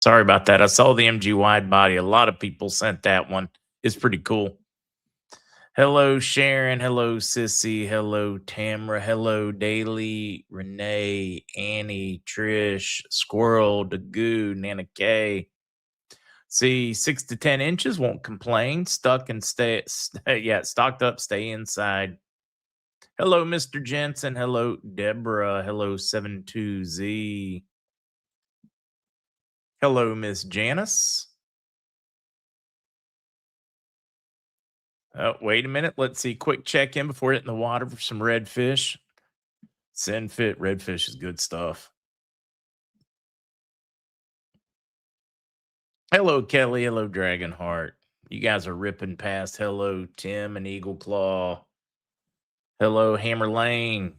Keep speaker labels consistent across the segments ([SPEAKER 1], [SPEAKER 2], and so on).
[SPEAKER 1] Sorry about that. I saw the MG wide body. A lot of people sent that one. It's pretty cool. Hello, Sharon. Hello, Sissy. Hello, Tamra. Hello, Daily, Renee, Annie, Trish, Squirrel, Dagoo, Nana K. See, 6 to 10 inches, won't complain. Stuck and yeah, stocked up, stay inside. Hello, Mr. Jensen. Hello, Deborah. Hello, 72Z. Hello, Miss Janice. Wait a minute. Let's see. Quick check in before hitting the water for some redfish. Send fit redfish is good stuff. Hello, Kelly. Hello, Dragonheart. You guys are ripping past. Hello, Tim and Eagle Claw. Hello, Hammer Lane.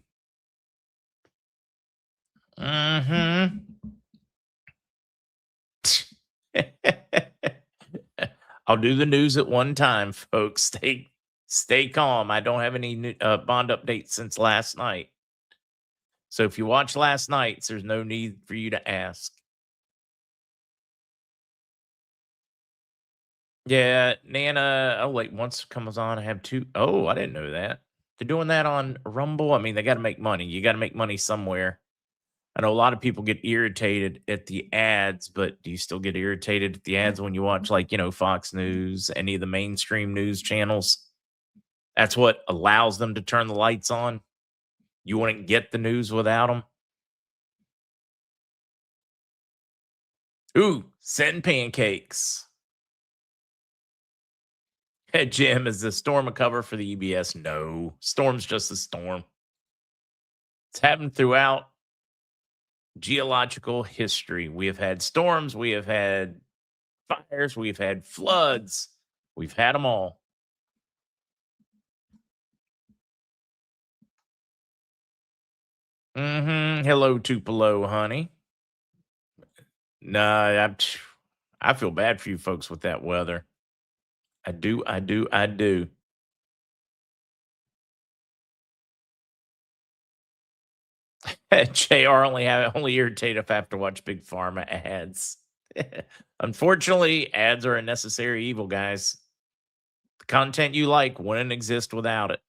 [SPEAKER 1] Mm-hmm. I'll do the news at one time, folks. Stay calm. I don't have any new, bond updates since last night. So if you watch last night's, there's no need for you to ask. Yeah, Nana. Oh, wait, once it comes on, I have two. Oh, I didn't know that. They're doing that on Rumble. I mean, they got to make money. You got to make money somewhere. I know a lot of people get irritated at the ads, but do you still get irritated at the ads when you watch, like, Fox News, any of the mainstream news channels? That's what allows them to turn the lights on. You wouldn't get the news without them. Ooh, send pancakes. Hey, Jim, is the storm a cover for the EBS? No, storm's just a storm. It's happened throughout geological history. We have had storms, we have had fires, we've had floods, we've had them all. Hello, Tupelo, honey. No, I feel bad for you folks with that weather. I do, I do, I do. JR only irritated if I have to watch big pharma ads. Unfortunately, ads are a necessary evil, guys. The content you like wouldn't exist without it.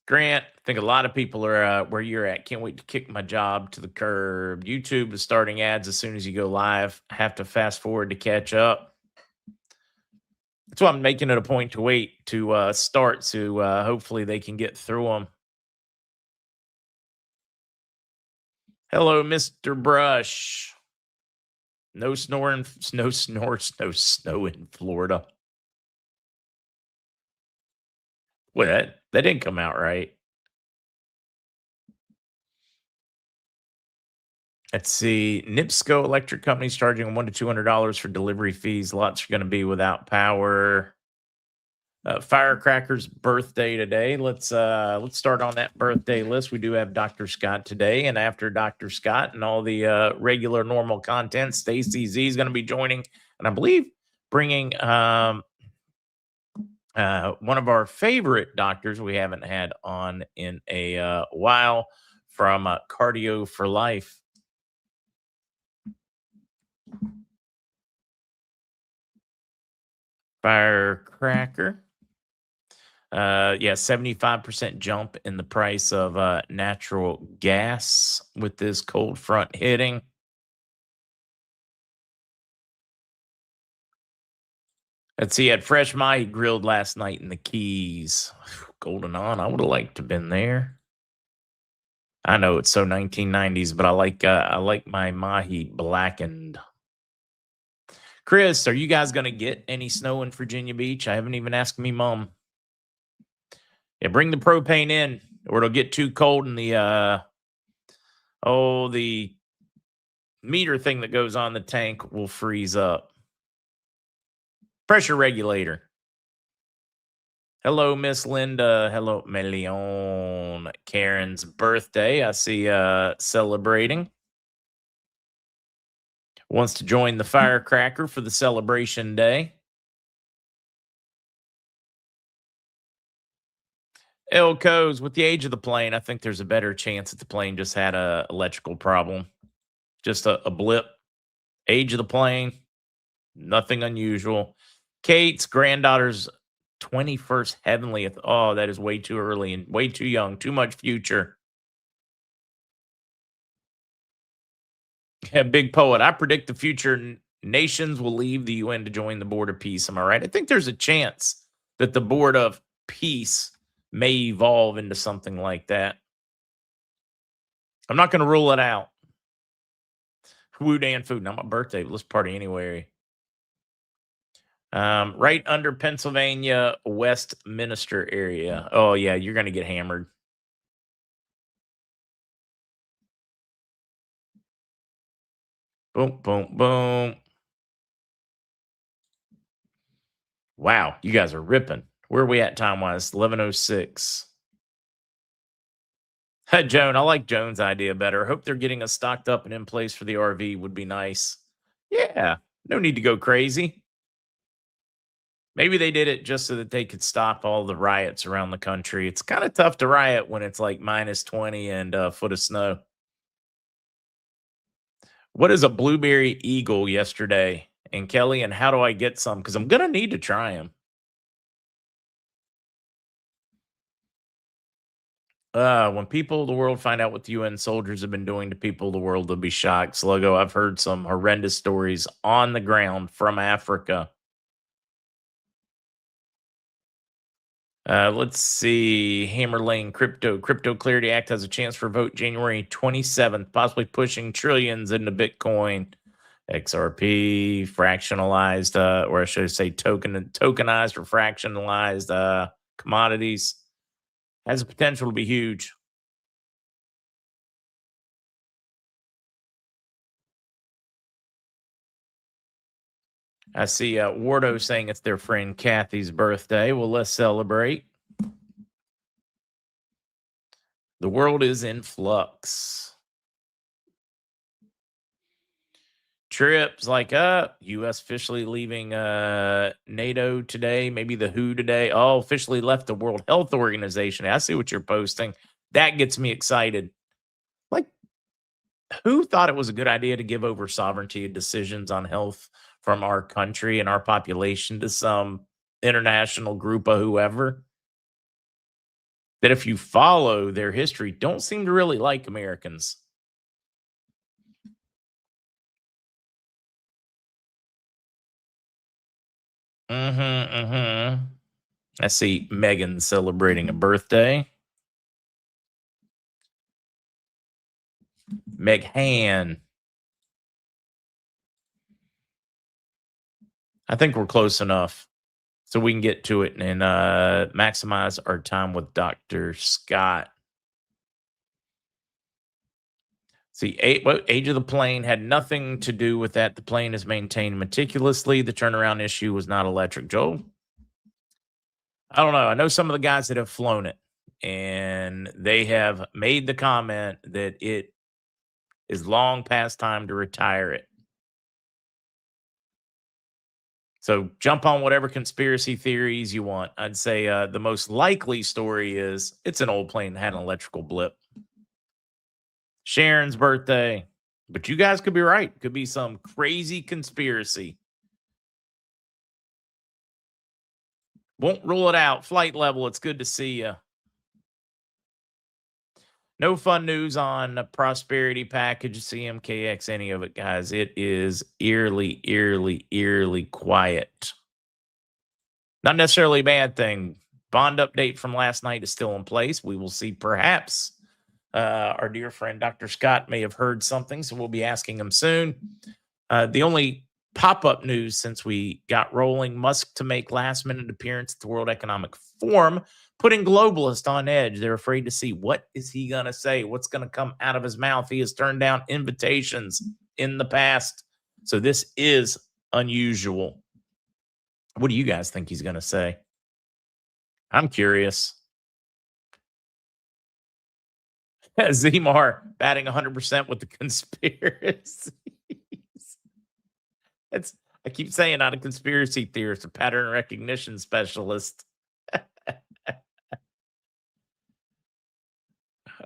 [SPEAKER 1] Grant, I think a lot of people are where you're at. Can't wait to kick my job to the curb. YouTube is starting ads as soon as you go live. I have to fast forward to catch up. That's why I'm making it a point to wait to start, so hopefully they can get through them. Hello, Mr. Brush. No snoring, no snores, no snow in Florida. Wait, that didn't come out right. Let's see. NIPSCO Electric Company's charging $100 to $200 for delivery fees. Lots are going to be without power. Firecracker's birthday today. Let's start on that birthday list. We do have Dr. Scott today, and after Dr. Scott and all the regular normal content, Stacy Z is going to be joining, and I believe bringing one of our favorite doctors we haven't had on in a while from Cardio for Life. Firecracker. Yeah, 75% jump in the price of natural gas with this cold front hitting. Let's see, had fresh mahi grilled last night in the Keys. Golden on. I would have liked to have been there. I know it's so 1990s, but I like my mahi blackened. Chris, are you guys gonna get any snow in Virginia Beach? I haven't even asked me mom. Yeah, bring the propane in, or it'll get too cold in the the meter thing that goes on the tank will freeze up. Pressure regulator. Hello, Miss Linda. Hello, Melion. Karen's birthday. I see celebrating. Wants to join the firecracker for the celebration day. Elco's with the age of the plane, I think there's a better chance that the plane just had a electrical problem. Just a blip. Age of the plane, nothing unusual. Kate's granddaughter's 21st heavenly. Oh, that is way too early and way too young. Too much future. Yeah, big poet. I predict the future nations will leave the UN to join the Board of Peace. Am I right? I think there's a chance that the Board of Peace may evolve into something like that. I'm not going to rule it out. Woo Dan food. Not my birthday. Let's party anyway. Right under Pennsylvania, Westminster area. Oh yeah, you're going to get hammered. Boom, boom, boom. Wow, you guys are ripping. Where are we at time wise? 11:06. Joan, I like Joan's idea better. Hope they're getting us stocked up and in place for the RV would be nice. Yeah, no need to go crazy. Maybe they did it just so that they could stop all the riots around the country. It's kind of tough to riot when it's like -20 and a foot of snow. What is a blueberry eagle yesterday? And Kelly, and how do I get some? Because I'm gonna need to try them. When people of the world find out what the UN soldiers have been doing to people of the world, they'll be shocked. Sluggo, I've heard some horrendous stories on the ground from Africa. Let's see. Hammer Lane Crypto Clarity Act has a chance for vote January 27th, possibly pushing trillions into Bitcoin. XRP, fractionalized, or I should say tokenized or fractionalized commodities. Has the potential to be huge. I see Wardo saying it's their friend Kathy's birthday. Well, let's celebrate. The world is in flux. Trips like US officially leaving NATO today, maybe the WHO today. Oh, officially left the World Health Organization. I see what you're posting. That gets me excited. Like, who thought it was a good idea to give over sovereignty and decisions on health from our country and our population to some international group of whoever? That if you follow their history, don't seem to really like Americans. I see Megan celebrating a birthday. Meghan. I think we're close enough so we can get to it and maximize our time with Dr. Scott. See, age of the plane had nothing to do with that. The plane is maintained meticulously. The turnaround issue was not electric. Joel, I don't know. I know some of the guys that have flown it, and they have made the comment that it is long past time to retire it. So jump on whatever conspiracy theories you want. I'd say the most likely story is it's an old plane that had an electrical blip. Sharon's birthday. But you guys could be right. Could be some crazy conspiracy. Won't rule it out. Flight level, it's good to see you. No fun news on the prosperity package, CMKX, any of it, guys. It is eerily quiet. Not necessarily a bad thing. Bond update from last night is still in place. We will see. Perhaps our dear friend Dr. Scott may have heard something, so we'll be asking him soon. The only pop-up news since we got rolling, Musk to make last-minute appearance at the World Economic Forum, putting globalists on edge. They're afraid to see what is he going to say, what's going to come out of his mouth. He has turned down invitations in the past, so this is unusual. What do you guys think he's going to say? I'm curious. Zmar batting 100% with the conspiracies. It's, I keep saying, not a conspiracy theorist, a pattern recognition specialist.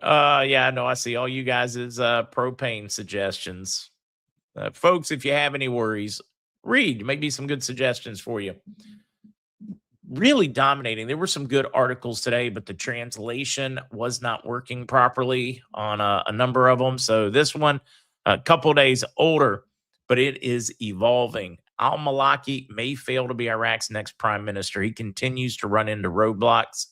[SPEAKER 1] Yeah, no, I see all you guys' propane suggestions. Folks, if you have any worries, read. Maybe some good suggestions for you. Really dominating. There were some good articles today, but the translation was not working properly on a number of them. So this one, a couple days older, but it is evolving. Al Maliki may fail to be Iraq's next prime minister. He continues to run into roadblocks.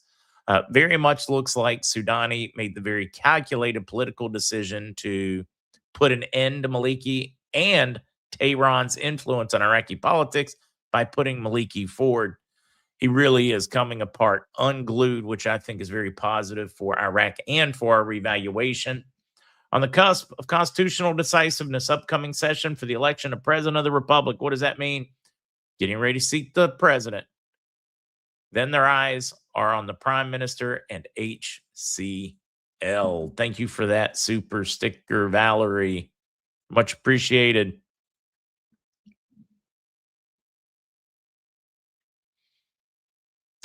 [SPEAKER 1] Very much looks like Soudani made the very calculated political decision to put an end to Maliki and Tehran's influence on Iraqi politics by putting Maliki forward. He really is coming apart unglued, which I think is very positive for Iraq and for our revaluation. On the cusp of constitutional decisiveness, upcoming session for the election of president of the republic. What does that mean? Getting ready to seat the president. Then their eyes are on the prime minister and HCL. Thank you for that super sticker, Valerie. Much appreciated.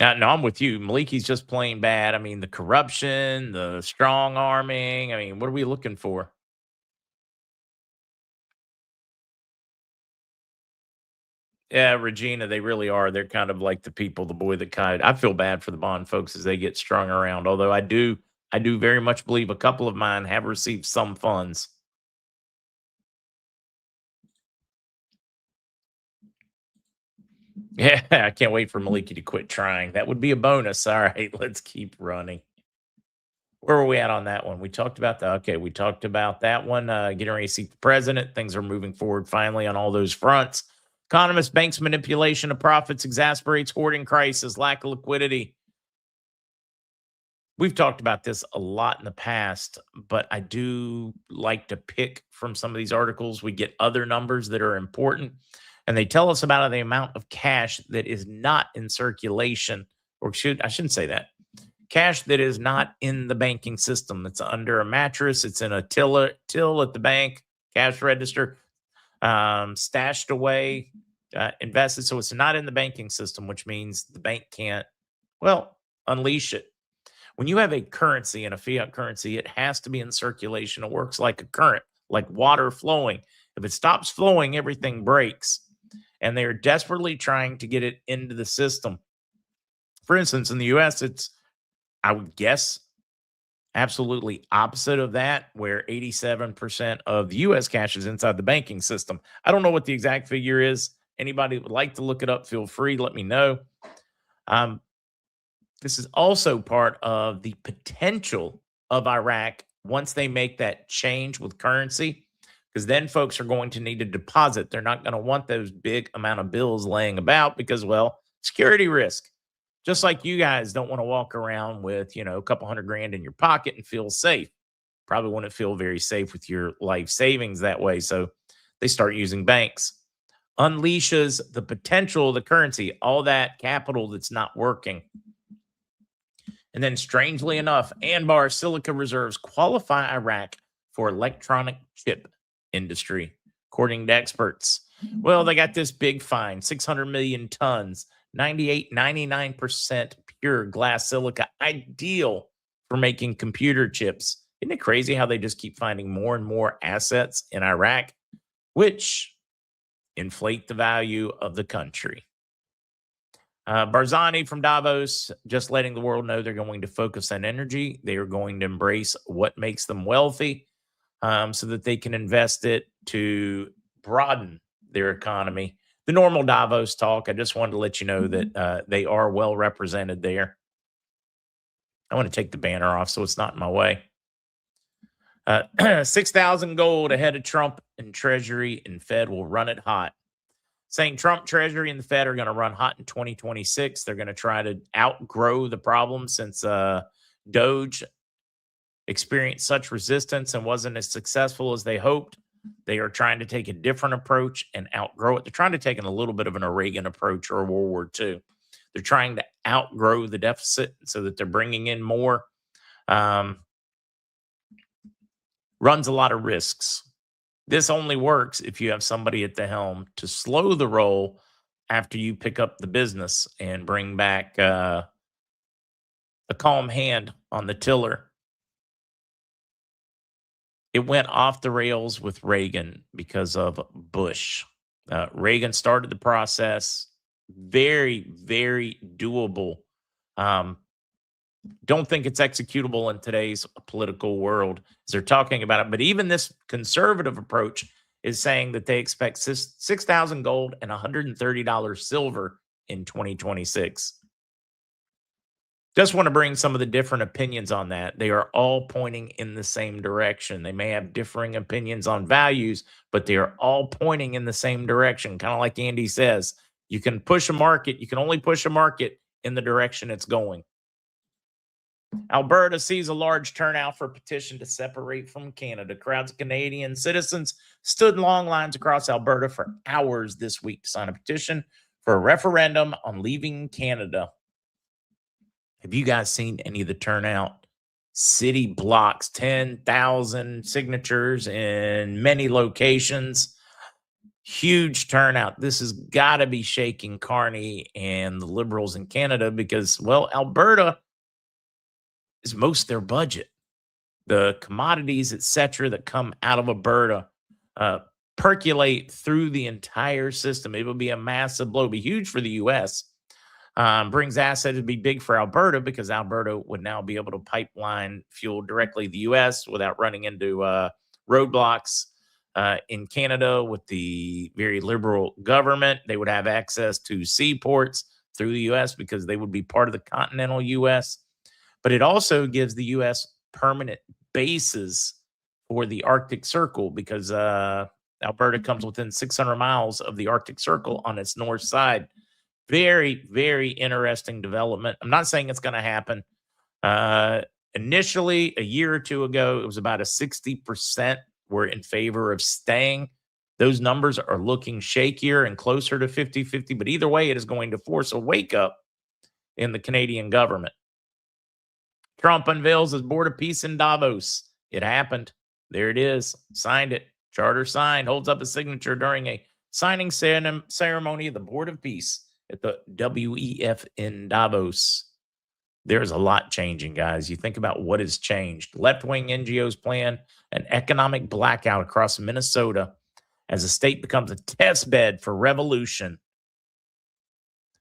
[SPEAKER 1] No, I'm with you. Maliki's just plain bad. I mean, the corruption, the strong arming. I mean, what are we looking for? Yeah, Regina, they really are. They're kind of like the people, the boy that kind. I feel bad for the Bond folks as they get strung around. Although I do very much believe a couple of mine have received some funds. Yeah, I can't wait for Maliki to quit trying. That would be a bonus. All right, let's keep running. Where were we at on that one? We talked about that. Okay, we talked about that one. Getting ready to seat the president. Things are moving forward finally on all those fronts. Economist banks manipulation of profits exasperates hoarding crisis, lack of liquidity. We've talked about this a lot in the past, but I do like to pick from some of these articles. We get other numbers that are important, and they tell us about the amount of cash that is not in circulation, or should I shouldn't say that. Cash that is not in the banking system. It's under a mattress. It's in a till at the bank, cash register, stashed away, invested. So it's not in the banking system, which means the bank can't, well, unleash it. When you have a currency and a fiat currency, it has to be in circulation. It works like a current, like water flowing. If it stops flowing, everything breaks. And they're desperately trying to get it into the system. For instance, in the US, it's, I would guess, absolutely opposite of that, where 87% of the US cash is inside the banking system. I don't know what the exact figure is. Anybody would like to look it up, feel free, let me know. Um, this is also part of the potential of Iraq once they make that change with currency, because then folks are going to need to deposit. They're not going to want those big amount of bills laying about because, well, security risk. Just like you guys don't want to walk around with, a couple hundred grand in your pocket and feel safe. Probably wouldn't feel very safe with your life savings that way. So they start using banks. Unleashes the potential of the currency, all that capital that's not working. And then, strangely enough, Anbar silica reserves qualify Iraq for electronic chip industry, according to experts. Well, they got this big find 600 million tons, 99% pure glass silica, ideal for making computer chips. Isn't it crazy how they just keep finding more and more assets in Iraq, which inflate the value of the country? Barzani from Davos just letting the world know they're going to focus on energy. They are going to embrace what makes them wealthy so that they can invest it to broaden their economy. The normal Davos talk. I just wanted to let you know that they are well represented there. I want to take the banner off so it's not in my way. 6,000 gold ahead of Trump and Treasury and Fed will run it hot. Saying Trump, Treasury, and the Fed are going to run hot in 2026. They're going to try to outgrow the problem since Doge experienced such resistance and wasn't as successful as they hoped. They are trying to take a different approach and outgrow it. They're trying to take a little bit of an Reagan approach or a World War II. They're trying to outgrow the deficit so that they're bringing in more. Runs a lot of risks. This only works if you have somebody at the helm to slow the roll after you pick up the business and bring back a calm hand on the tiller. It went off the rails with Reagan because of Bush. Reagan started the process. Very, very doable. Um, don't think it's executable in today's political world as they're talking about it. But even this conservative approach is saying that they expect 6,000 gold and $130 silver in 2026. Just want to bring some of the different opinions on that. They are all pointing in the same direction. They may have differing opinions on values, but they are all pointing in the same direction. Kind of like Andy says, you can push a market, you can only push a market in the direction it's going. Alberta sees a large turnout for a petition to separate from Canada. Crowds of Canadian citizens stood in long lines across Alberta for hours this week to sign a petition for a referendum on leaving Canada. Have you guys seen any of the turnout? City blocks, 10,000 signatures in many locations. Huge turnout. This has got to be shaking Carney and the Liberals in Canada because, well, Alberta is most of their budget. The commodities, etc., that come out of Alberta percolate through the entire system. It will be a massive blow, be huge for the U.S. Brings assets to be big for Alberta because Alberta would now be able to pipeline fuel directly to the U.S. without running into roadblocks. In Canada, with the very liberal government, they would have access to seaports through the U.S. because they would be part of the continental U.S. But it also gives the U.S. permanent bases for the Arctic Circle because Alberta comes within 600 miles of the Arctic Circle on its north side. Very, very interesting development. I'm not saying it's going to happen. Initially, a year or two ago, it was about a 60% were in favor of staying. Those numbers are looking shakier and closer to 50-50. But either way, it is going to force a wake up in the Canadian government. Trump unveils his Board of Peace in Davos. It happened. There it is. Signed it. Charter signed. Holds up a signature during a signing ceremony of the Board of Peace at the WEF in Davos. There's a lot changing, guys. You think about what has changed. Left-wing NGOs plan an economic blackout across Minnesota as the state becomes a test bed for revolution.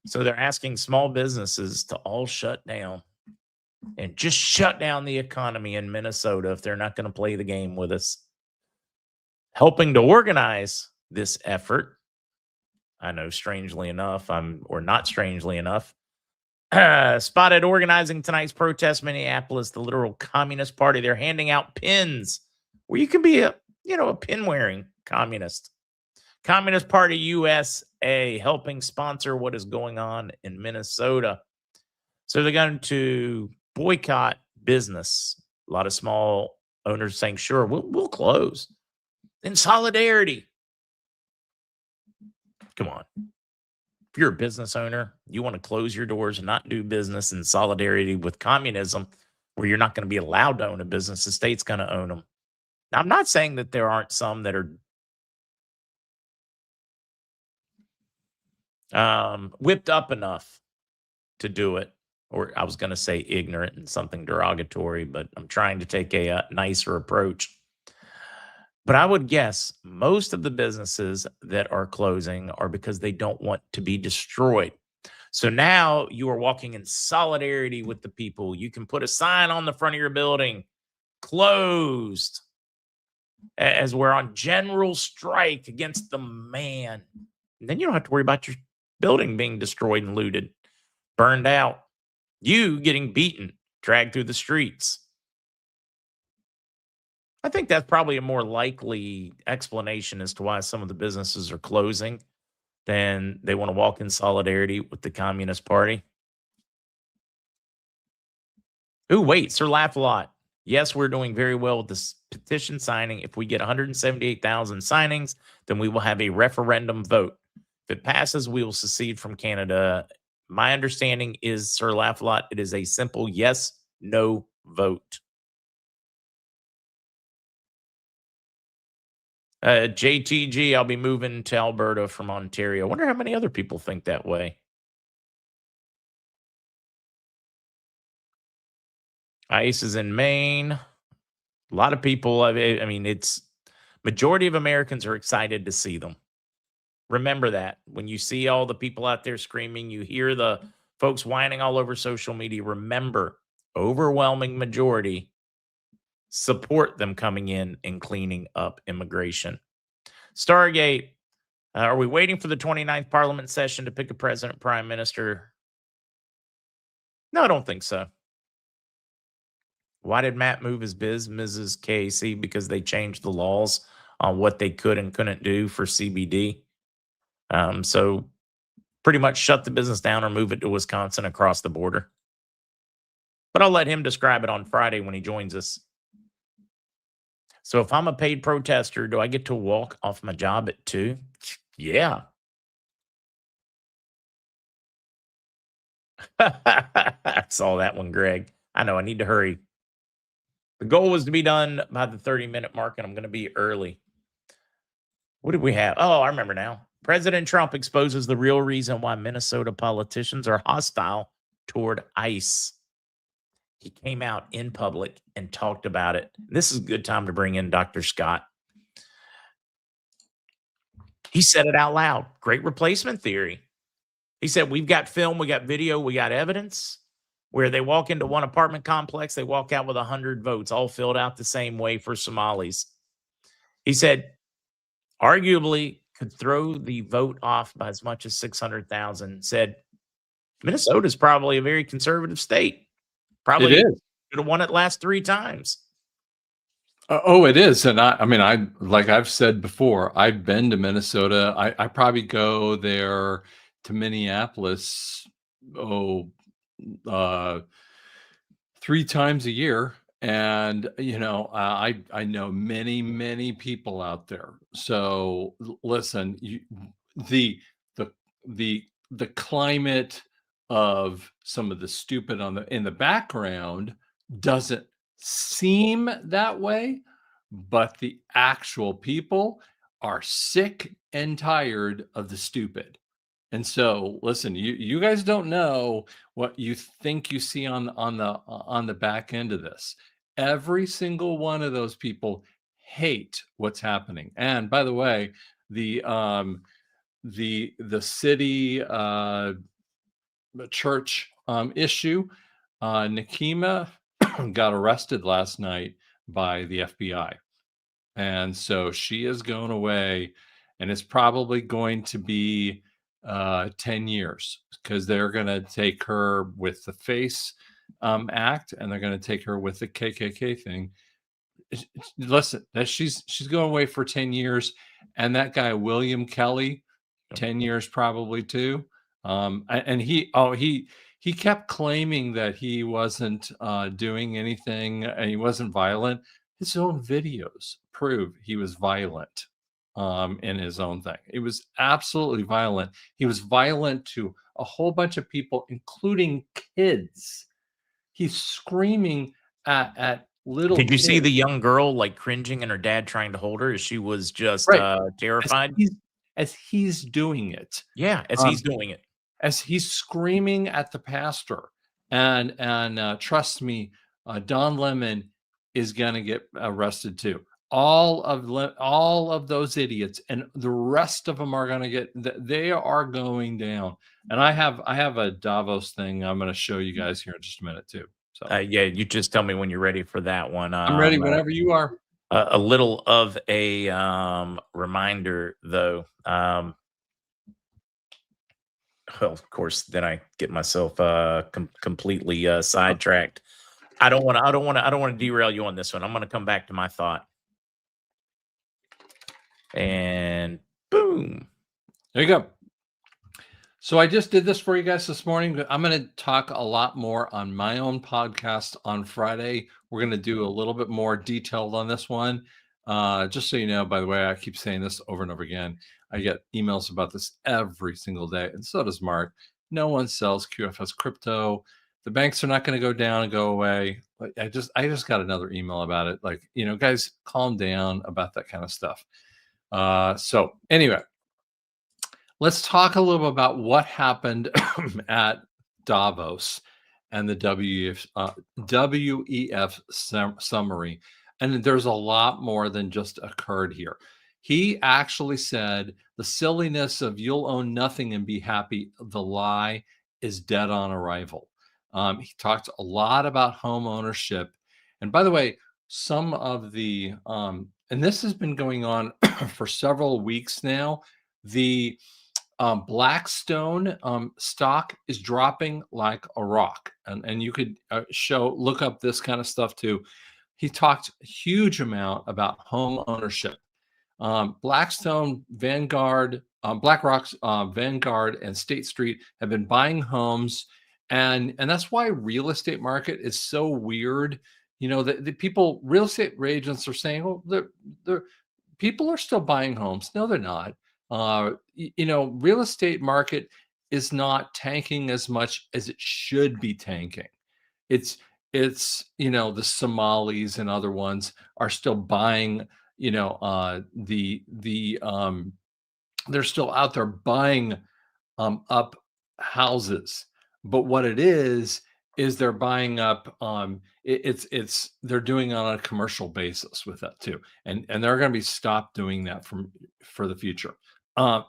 [SPEAKER 1] So they're asking small businesses to all shut down and just shut down the economy in Minnesota if they're not going to play the game with us. Helping to organize this effort, I know, strangely enough, or not strangely enough, spotted organizing tonight's protest, Minneapolis, the literal Communist Party. They're handing out pins where you can be a pin-wearing communist. Communist Party USA helping sponsor what is going on in Minnesota. So they're going to boycott business. A lot of small owners saying, sure, we'll close in solidarity. Come on. If you're a business owner, you want to close your doors and not do business in solidarity with communism, where you're not going to be allowed to own a business. The state's going to own them. Now, I'm not saying that there aren't some that are whipped up enough to do it. Or I was going to say ignorant and something derogatory, but I'm trying to take a nicer approach. But I would guess most of the businesses that are closing are because they don't want to be destroyed. So now you are walking in solidarity with the people. You can put a sign on the front of your building, closed, as we're on general strike against the man. And then you don't have to worry about your building being destroyed and looted, burned out, you getting beaten, dragged through the streets. I think that's probably a more likely explanation as to why some of the businesses are closing than they want to walk in solidarity with the Communist Party. Ooh, wait, Sir Laugh-A-Lot. Yes, we're doing very well with this petition signing. If we get 178,000 signings, then we will have a referendum vote. If it passes, we will secede from Canada. My understanding is, Sir Laugh-A-Lot, it is a simple yes, no vote. JTG, I'll be moving to Alberta from Ontario. I wonder how many other people think that way. Ice is in Maine. A lot of people, I mean, it's majority of Americans are excited to see them. Remember that when you see all the people out there screaming, you hear the folks whining all over social media. Remember, overwhelming majority support them coming in and cleaning up immigration. Stargate, are we waiting for the 29th Parliament session to pick a president, prime minister? No, I don't think so. Why did Matt move his Mrs. Casey? Because they changed the laws on what they could and couldn't do for CBD. So pretty much shut the business down or move it to Wisconsin across the border. But I'll let him describe it on Friday when he joins us. So if I'm a paid protester, do I get to walk off my job at 2? Yeah. I saw that one, Greg. I know I need to hurry. The goal was to be done by the 30-minute mark, and I'm going to be early. What did we have? Oh, I remember now. President Trump exposes the real reason why Minnesota politicians are hostile toward ICE. He came out in public and talked about it. This is a good time to bring in Dr. Scott. He said it out loud. Great replacement theory. He said, we've got film, we got video, we got evidence where they walk into one apartment complex, they walk out with 100 votes, all filled out the same way for Somalis. He said, arguably could throw the vote off by as much as 600,000. Said, Minnesota is probably a very conservative state. Probably
[SPEAKER 2] It is.
[SPEAKER 1] Could have won it last 3 times.
[SPEAKER 2] Oh, it is. And I mean, like I've said before, I've been to Minnesota. I probably go there to Minneapolis, 3 times a year. And, I know many people out there. So listen, the, the climate of some of the stupid in the background doesn't seem that way, but the actual people are sick and tired of the stupid. And so, listen, you guys don't know what you think you see on the back end of this. Every single one of those people hate what's happening. And by the way, the city church issue, Nikema got arrested last night by the FBI. And so she is going away, and it's probably going to be 10 years because they're going to take her with the FACE Act, and they're going to take her with the KKK thing. Listen, she's going away for 10 years, and that guy William Kelly, 10 years probably too. And he kept claiming that he wasn't doing anything and he wasn't violent. His own videos prove he was violent in his own thing. It was absolutely violent. He was violent to a whole bunch of people, including kids. He's screaming at little
[SPEAKER 1] Did you
[SPEAKER 2] kids.
[SPEAKER 1] see the young girl like cringing and her dad trying to hold her as she was just terrified?
[SPEAKER 2] As he's doing it.
[SPEAKER 1] Yeah, as he's doing it.
[SPEAKER 2] As he's screaming at the pastor. And trust me, Don Lemon is going to get arrested too. All of those idiots and the rest of them are going to they are going down. And I have a Davos thing I'm going to show you guys here in just a minute too. So
[SPEAKER 1] yeah, you just tell me when you're ready for that one.
[SPEAKER 2] I'm ready whenever you are.
[SPEAKER 1] A little of a reminder, though. Well, of course, then I get myself completely sidetracked. I don't want to derail you on this one. I'm going to come back to my thought. And boom,
[SPEAKER 2] there you go. So I just did this for you guys this morning. I'm going to talk a lot more on my own podcast on Friday. We're going to do a little bit more detailed on this one. Just so you know, by the way, I keep saying this over and over again. I get emails about this every single day, and so does Mark. No one sells QFS crypto. The banks are not going to go down and go away. I just got another email about it. Like, guys, calm down about that kind of stuff. So anyway, let's talk a little bit about what happened at Davos and the WEF summary. And there's a lot more than just occurred here. He actually said the silliness of you'll own nothing and be happy, the lie is dead on arrival. He talked a lot about home ownership. And by the way, some of the, and this has been going on for several weeks now, the Blackstone stock is dropping like a rock. And you could look up this kind of stuff too. He talked a huge amount about home ownership. Blackstone, Vanguard, BlackRock's Vanguard, and State Street have been buying homes, and that's why real estate market is so weird. You know, the people, real estate agents are saying, "Well, they're people are still buying homes." No, they're not. You know, real estate market is not tanking as much as it should be tanking. It's you know, the Somalis and other ones are still buying, you know, they're still out there buying up houses. But what it is they're buying up it's they're doing it on a commercial basis with that too. And they're going to be stopped doing that for the future. Uh,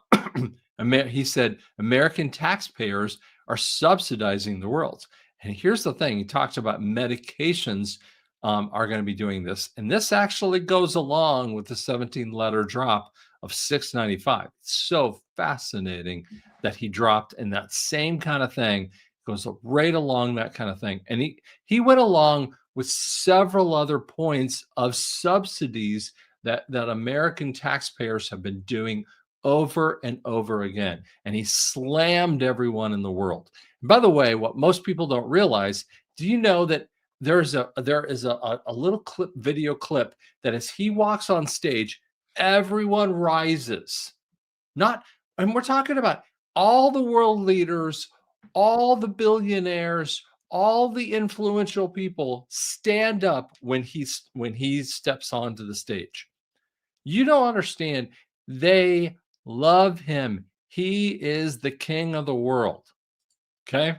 [SPEAKER 2] he said American taxpayers are subsidizing the world. And here's the thing, he talks about medications are going to be doing this. And this actually goes along with the 17-letter drop of 695. It's so fascinating that he dropped in that same kind of thing, goes right along that kind of thing. And he went along with several other points of subsidies that American taxpayers have been doing over and over again. And he slammed everyone in the world. And by the way, what most people don't realize, do you know that there is a little video clip that as he walks on stage, everyone rises. Not, and we're talking about all the world leaders, all the billionaires, all the influential people stand up when he steps onto the stage. You don't understand. They love him. He is the king of the world. Okay?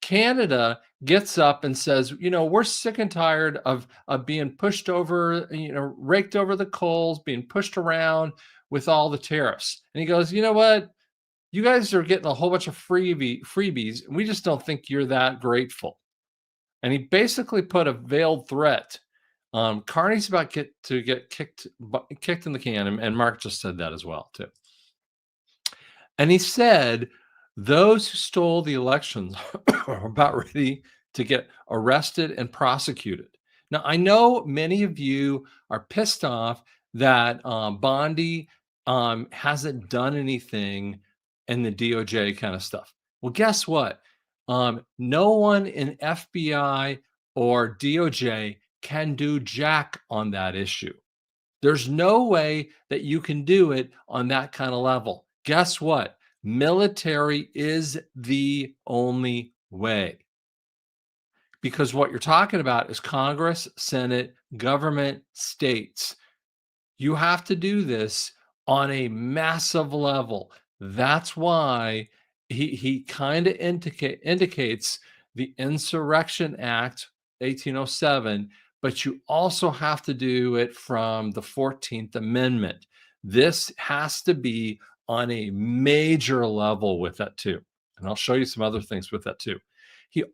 [SPEAKER 2] Canada gets up and says, you know, we're sick and tired of being pushed over, you know, raked over the coals, being pushed around with all the tariffs. And he goes, you know what? You guys are getting a whole bunch of freebies. And we just don't think you're that grateful. And he basically put a veiled threat. Carney's about to get kicked in the can. And Mark just said that as well, too. And he said, those who stole the elections are about ready to get arrested and prosecuted. Now, I know many of you are pissed off that Bondi hasn't done anything in the DOJ kind of stuff. Well, guess what? No one in FBI or DOJ can do jack on that issue. There's no way that you can do it on that kind of level. Guess what? Military is the only way. Because what you're talking about is Congress, Senate, government, states. You have to do this on a massive level. That's why he kind of indicates the Insurrection Act 1807, but you also have to do it from the 14th Amendment. This has to be on a major level with that too. And I'll show you some other things with that too. He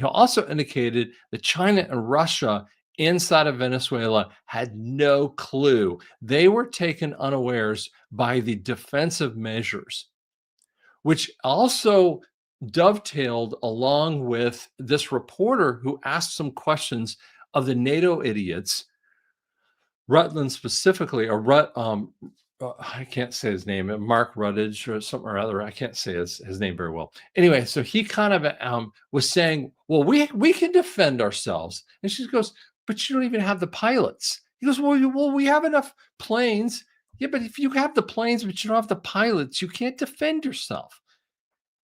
[SPEAKER 2] also indicated that China and Russia inside of Venezuela had no clue. They were taken unawares by the defensive measures, which also dovetailed along with this reporter who asked some questions of the NATO idiots, Rutland specifically, or I can't say his name, Mark Rutledge or something or other. I can't say his name very well. Anyway, so he kind of was saying, well, we can defend ourselves. And she goes, but you don't even have the pilots. He goes, well, we have enough planes. Yeah, but if you have the planes, but you don't have the pilots, you can't defend yourself.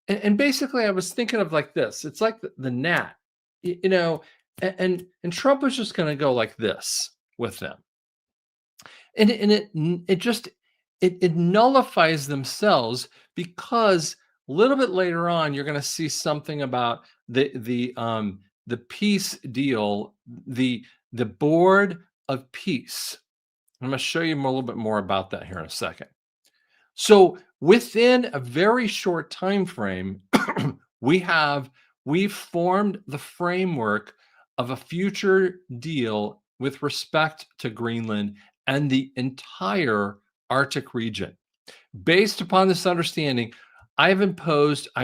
[SPEAKER 2] And basically, I was thinking of like this. It's like the gnat, you know, and Trump was just going to go like this with them. And it nullifies themselves, because a little bit later on, you're going to see something about the peace deal. The board of peace. I'm going to show you a little bit more about that here in a second. So within a very short time frame, we've formed the framework of a future deal with respect to Greenland and the entire Arctic region. Based upon this understanding, I'm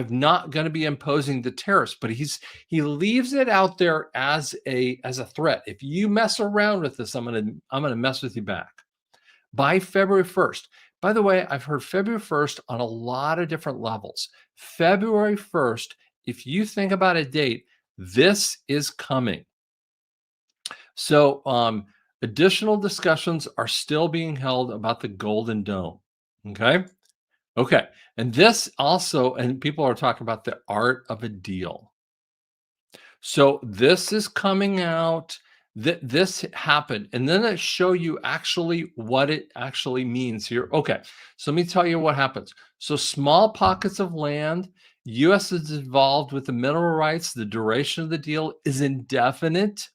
[SPEAKER 2] not going to be imposing the tariffs, but he leaves it out there as a threat. If you mess around with this, I'm gonna mess with you back. By February 1st. By the way, I've heard February 1st on a lot of different levels. February 1st, if you think about a date, this is coming. So additional discussions are still being held about the Golden Dome. Okay. And this also, and people are talking about the art of a deal. So this is coming out, that this happened. And then I show you actually what it actually means here. Okay. So let me tell you what happens. So small pockets of land, U.S. is involved with the mineral rights. The duration of the deal is indefinite.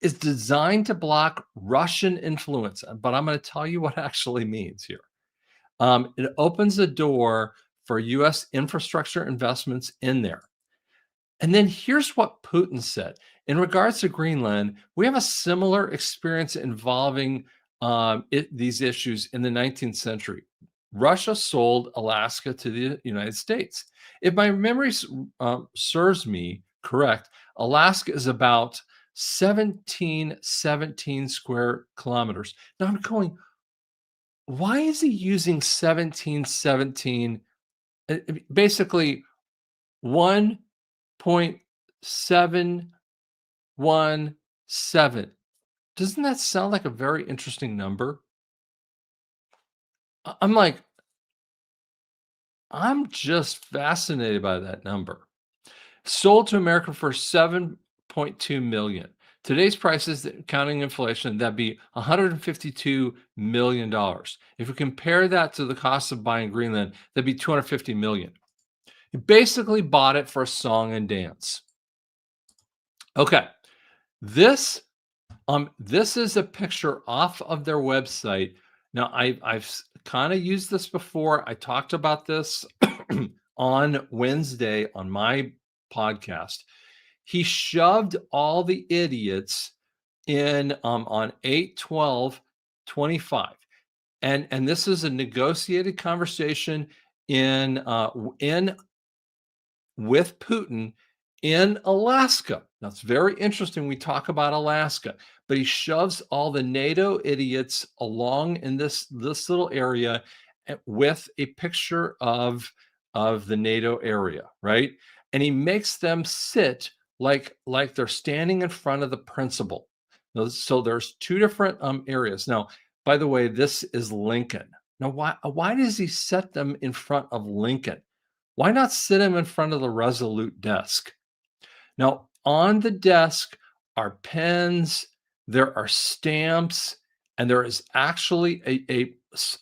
[SPEAKER 2] It's designed to block Russian influence. But I'm going to tell you what it actually means here. It opens the door for U.S. infrastructure investments in there. And then here's what Putin said. In regards to Greenland, we have a similar experience involving these issues in the 19th century. Russia sold Alaska to the United States. If my memory serves me correct, Alaska is about 1717 square kilometers. Now I'm going, why is he using 1717? Basically 1.717. Doesn't that sound like a very interesting number? I'm just fascinated by that number. Sold to America for $7.2 million. Today's prices, counting inflation, that'd be $152 million. If we compare that to the cost of buying Greenland, that'd be $250 million. He basically bought it for a song and dance. Okay, this is a picture off of their website. Now, I've kind of used this before. I talked about this on Wednesday on my podcast. He shoved all the idiots in on 8/12/25, and this is a negotiated conversation in with Putin in Alaska. Now it's very interesting. We talk about Alaska, but he shoves all the NATO idiots along in this little area with a picture of the NATO area, right? And he makes them sit like they're standing in front of the principal. So there's two different areas. Now, by the way, this is Lincoln. Now, why does he set them in front of Lincoln? Why not sit him in front of the Resolute desk? Now, on the desk are pens, there are stamps, and there is actually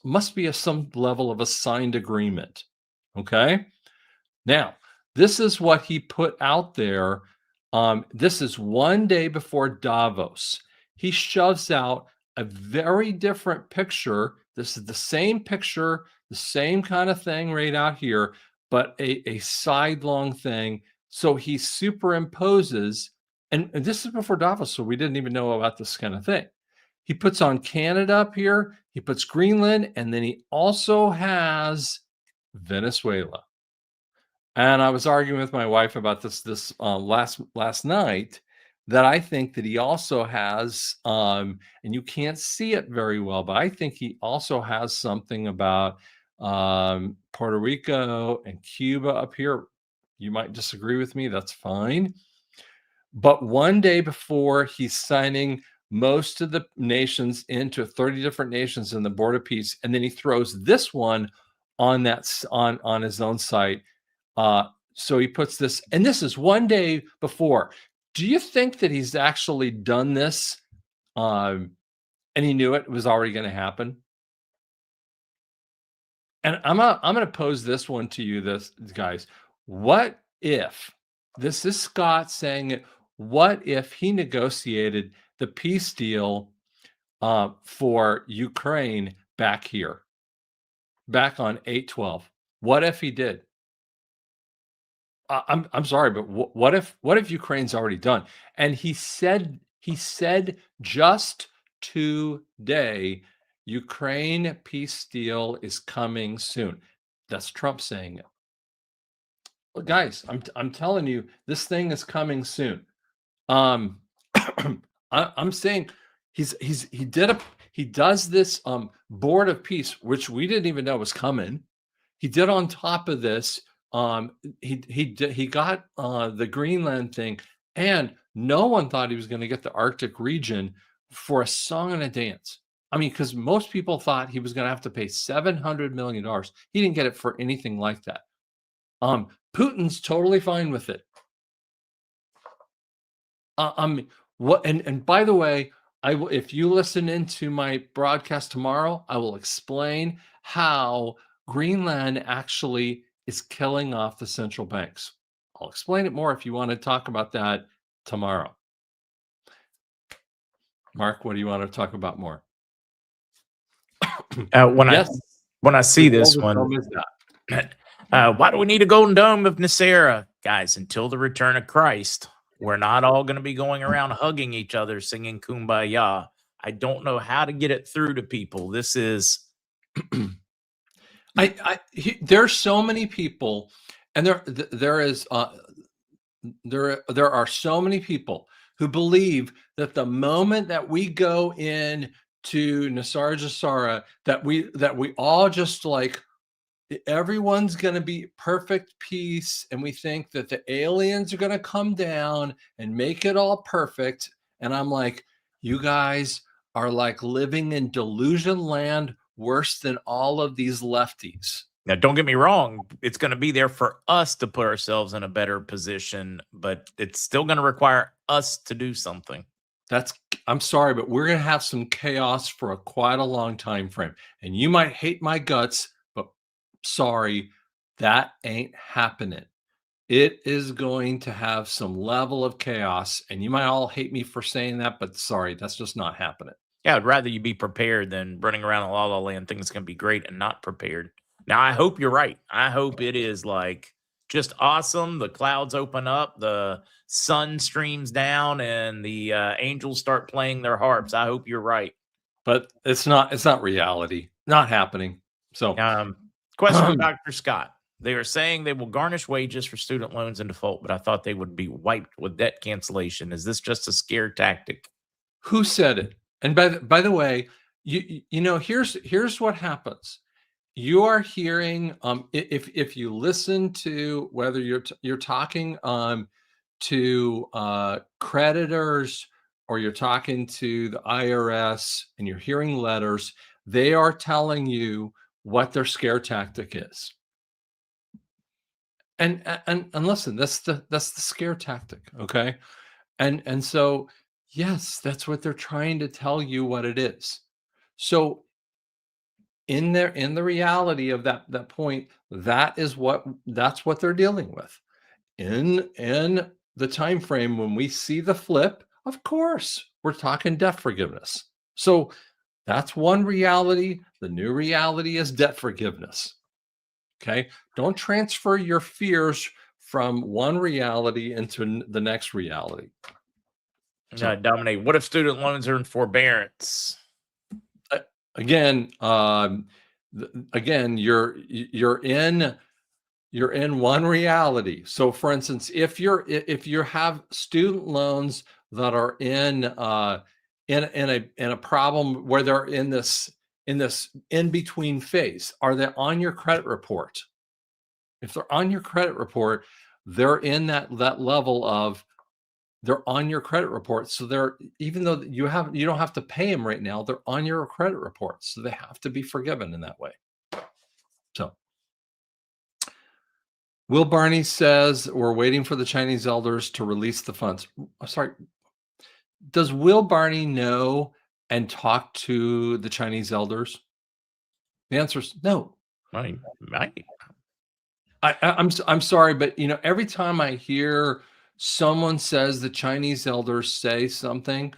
[SPEAKER 2] must be some level of a signed agreement. Okay. Now, this is what he put out there. This is one day before Davos. He shoves out a very different picture. This is the same picture, the same kind of thing right out here, but a sidelong thing. So he superimposes, and this is before Davos, so we didn't even know about this kind of thing. He puts on Canada up here, he puts Greenland, and then he also has Venezuela. And I was arguing with my wife about this last night, that I think that he also has, and you can't see it very well, but I think he also has something about Puerto Rico and Cuba up here. You might disagree with me, that's fine. But one day before he's signing most of the nations into 30 different nations in the Board of Peace, and then he throws this one on his own site. So he puts this, and this is one day before. Do you think that he's actually done this and he knew it was already going to happen? And I'm going to pose this one to you, guys. What if, this is Scott saying it, what if he negotiated the peace deal for Ukraine back here, back on 8/12. What if he did? I'm sorry, but what if Ukraine's already done? And he said just today, Ukraine peace deal is coming soon. That's Trump saying it. Well, guys, I'm telling you, this thing is coming soon. I'm saying he does this board of peace, which we didn't even know was coming. He did on top of this. He got the Greenland thing, and no one thought he was going to get the Arctic region for a song and a dance. I mean, because most people thought he was going to have to pay $700 million. He didn't get it for anything like that. Putin's totally fine with it. What? And by the way, I will, if you listen into my broadcast tomorrow, I will explain how Greenland actually is killing off the central banks. I'll explain it more if you want to talk about that tomorrow. Mark, what do you want to talk about more?
[SPEAKER 1] When
[SPEAKER 2] Yes.
[SPEAKER 1] I see this
[SPEAKER 2] Golden
[SPEAKER 1] one,
[SPEAKER 2] Dome is that.
[SPEAKER 1] why do we need a golden dome of Nasera, guys? Until the return of Christ, we're not all going to be going around hugging each other, singing "Kumbaya." I don't know how to get it through to people. This is
[SPEAKER 2] there's so many people, and there are so many people who believe that the moment that we go in to Nasara Jasara, that we all just like everyone's going to be perfect peace, and we think that the aliens are going to come down and make it all perfect. And I'm like, you guys are like living in delusion land, worse than all of these lefties.
[SPEAKER 1] now. Don't get me wrong; it's going to be there for us to put ourselves in a better position, but it's still going to require us to do something.
[SPEAKER 2] I'm sorry, but we're going to have some chaos for quite a long time frame. And you might hate my guts, but sorry, that ain't happening. It is going to have some level of chaos. And you might all hate me for saying that, but sorry, that's just not happening.
[SPEAKER 1] Yeah, I'd rather you be prepared than running around a la la land thinking it's going to be great and not prepared. Now, I hope you're right. I hope it is like just awesome. The clouds open up, the sun streams down, and the angels start playing their harps. I hope you're right.
[SPEAKER 2] But it's not reality. Not happening. So
[SPEAKER 1] question from Dr. Scott. They are saying they will garnish wages for student loans in default, but I thought they would be wiped with debt cancellation. Is this just a scare tactic?
[SPEAKER 2] Who said it? And by the way, you know, here's what happens. You are hearing if you listen to whether you're talking to creditors or you're talking to the IRS and you're hearing letters, they are telling you what their scare tactic is. And listen, that's the scare tactic, okay? And so yes, that's what they're trying to tell you what it is. So in the reality of that point, that's what they're dealing with. In the time frame when we see the flip, of course, we're talking debt forgiveness. So that's one reality. The new reality is debt forgiveness. Okay? Don't transfer your fears from one reality into the next reality.
[SPEAKER 1] Dominic, what if student loans are in forbearance?
[SPEAKER 2] Again, you're in one reality. So, for instance, if you have student loans that are in a problem where they're in this in between phase, are they on your credit report? If they're on your credit report, they're in that level of they're on your credit report. So they're, even though you don't have to pay them right now, they're on your credit report. So they have to be forgiven in that way. So Will Barney says we're waiting for the Chinese elders to release the funds. Sorry. Does Will Barney know and talk to the Chinese elders? The answer is no. I'm sorry, but you know, every time I hear someone says the Chinese elders say something,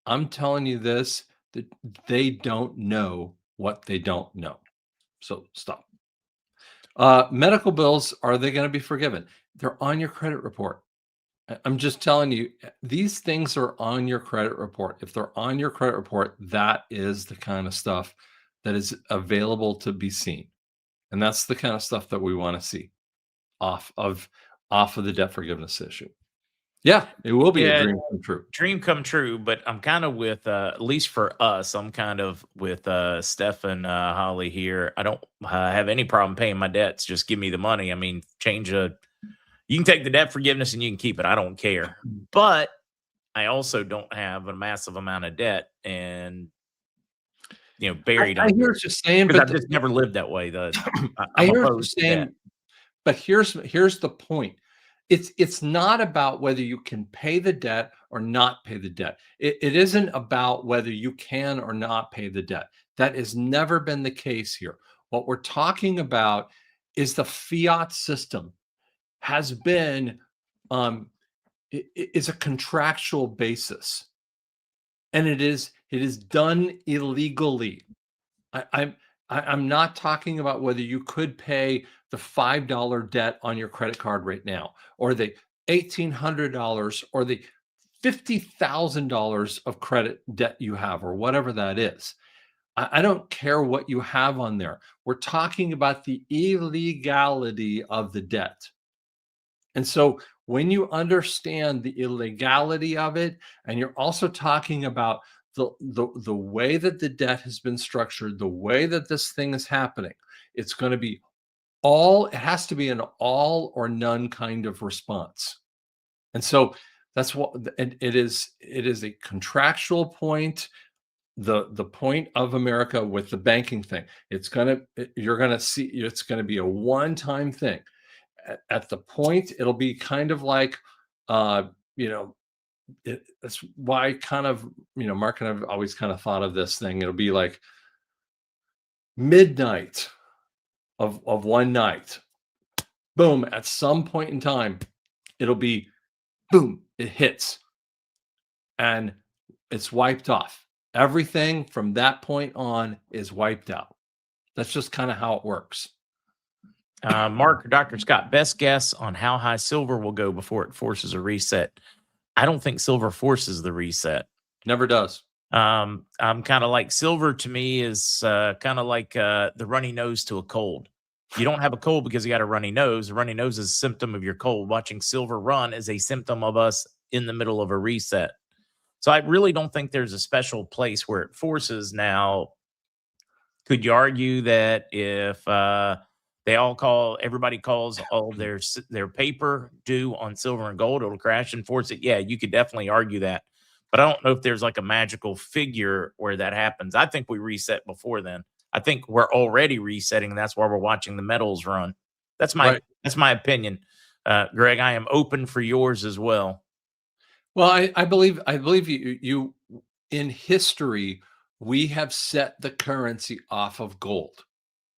[SPEAKER 2] I'm telling you this, that they don't know what they don't know. So stop. Medical bills, are they going to be forgiven? They're on your credit report. I'm just telling you, these things are on your credit report. If they're on your credit report, that is the kind of stuff that is available to be seen. And that's the kind of stuff that we want to see off of the debt forgiveness issue. Yeah, it will be a
[SPEAKER 1] Yeah,
[SPEAKER 2] dream come true.
[SPEAKER 1] dream come true, but I'm kind of with at least for us, I'm kind of with Steph and Holly here. I don't have any problem paying my debts. Just give me the money. I mean, you can take the debt forgiveness and you can keep it. I don't care. But I also don't have a massive amount of debt and buried
[SPEAKER 2] I hear what you're saying,
[SPEAKER 1] because
[SPEAKER 2] but
[SPEAKER 1] I've just never lived that way.
[SPEAKER 2] I
[SPEAKER 1] I'm
[SPEAKER 2] hear what you're
[SPEAKER 1] opposed to that.
[SPEAKER 2] saying, but here's the point. It's not about whether you can pay the debt or not pay the debt. It isn't about whether you can or not pay the debt. That has never been the case here. What we're talking about is the fiat system has been is a contractual basis, and it is done illegally. I'm not talking about whether you could pay the $5 debt on your credit card right now, or the $1,800, or the $50,000 of credit debt you have, or whatever that is. I don't care what you have on there. We're talking about the illegality of the debt. And so when you understand the illegality of it, and you're also talking about the way that the debt has been structured, the way that this thing is happening, it's going to be it has to be an all or none kind of response. And so that's what it is. It is a contractual point. The point of America with the banking thing, you're gonna see, it's gonna be a one-time thing. At the point, it'll be kind of like, you know, that's why kind of, Mark and I've always kind of thought of this thing. It'll be like midnight of one night. Boom, at some point in time, it'll be boom, it hits and it's wiped off. Everything from that point on is wiped out. That's just kind of how it works.
[SPEAKER 1] Mark, Dr. Scott, best guess on how high silver will go before it forces a reset. I don't think silver forces the reset.
[SPEAKER 2] Never does.
[SPEAKER 1] I'm kind of like silver to me is kind of like the runny nose to a cold. You don't have a cold because you got a runny nose. A runny nose is a symptom of your cold. Watching silver run is a symptom of us in the middle of a reset. So I really don't think there's a special place where it forces. Now, could you argue that if everybody calls all their paper due on silver and gold, it'll crash and force it? Yeah, you could definitely argue that. But I don't know if there's like a magical figure where that happens. I think we reset before then. I think we're already resetting. And that's why we're watching the metals run. That's my opinion. Greg, I am open for yours as well.
[SPEAKER 2] Well, I believe you in history, we have set the currency off of gold.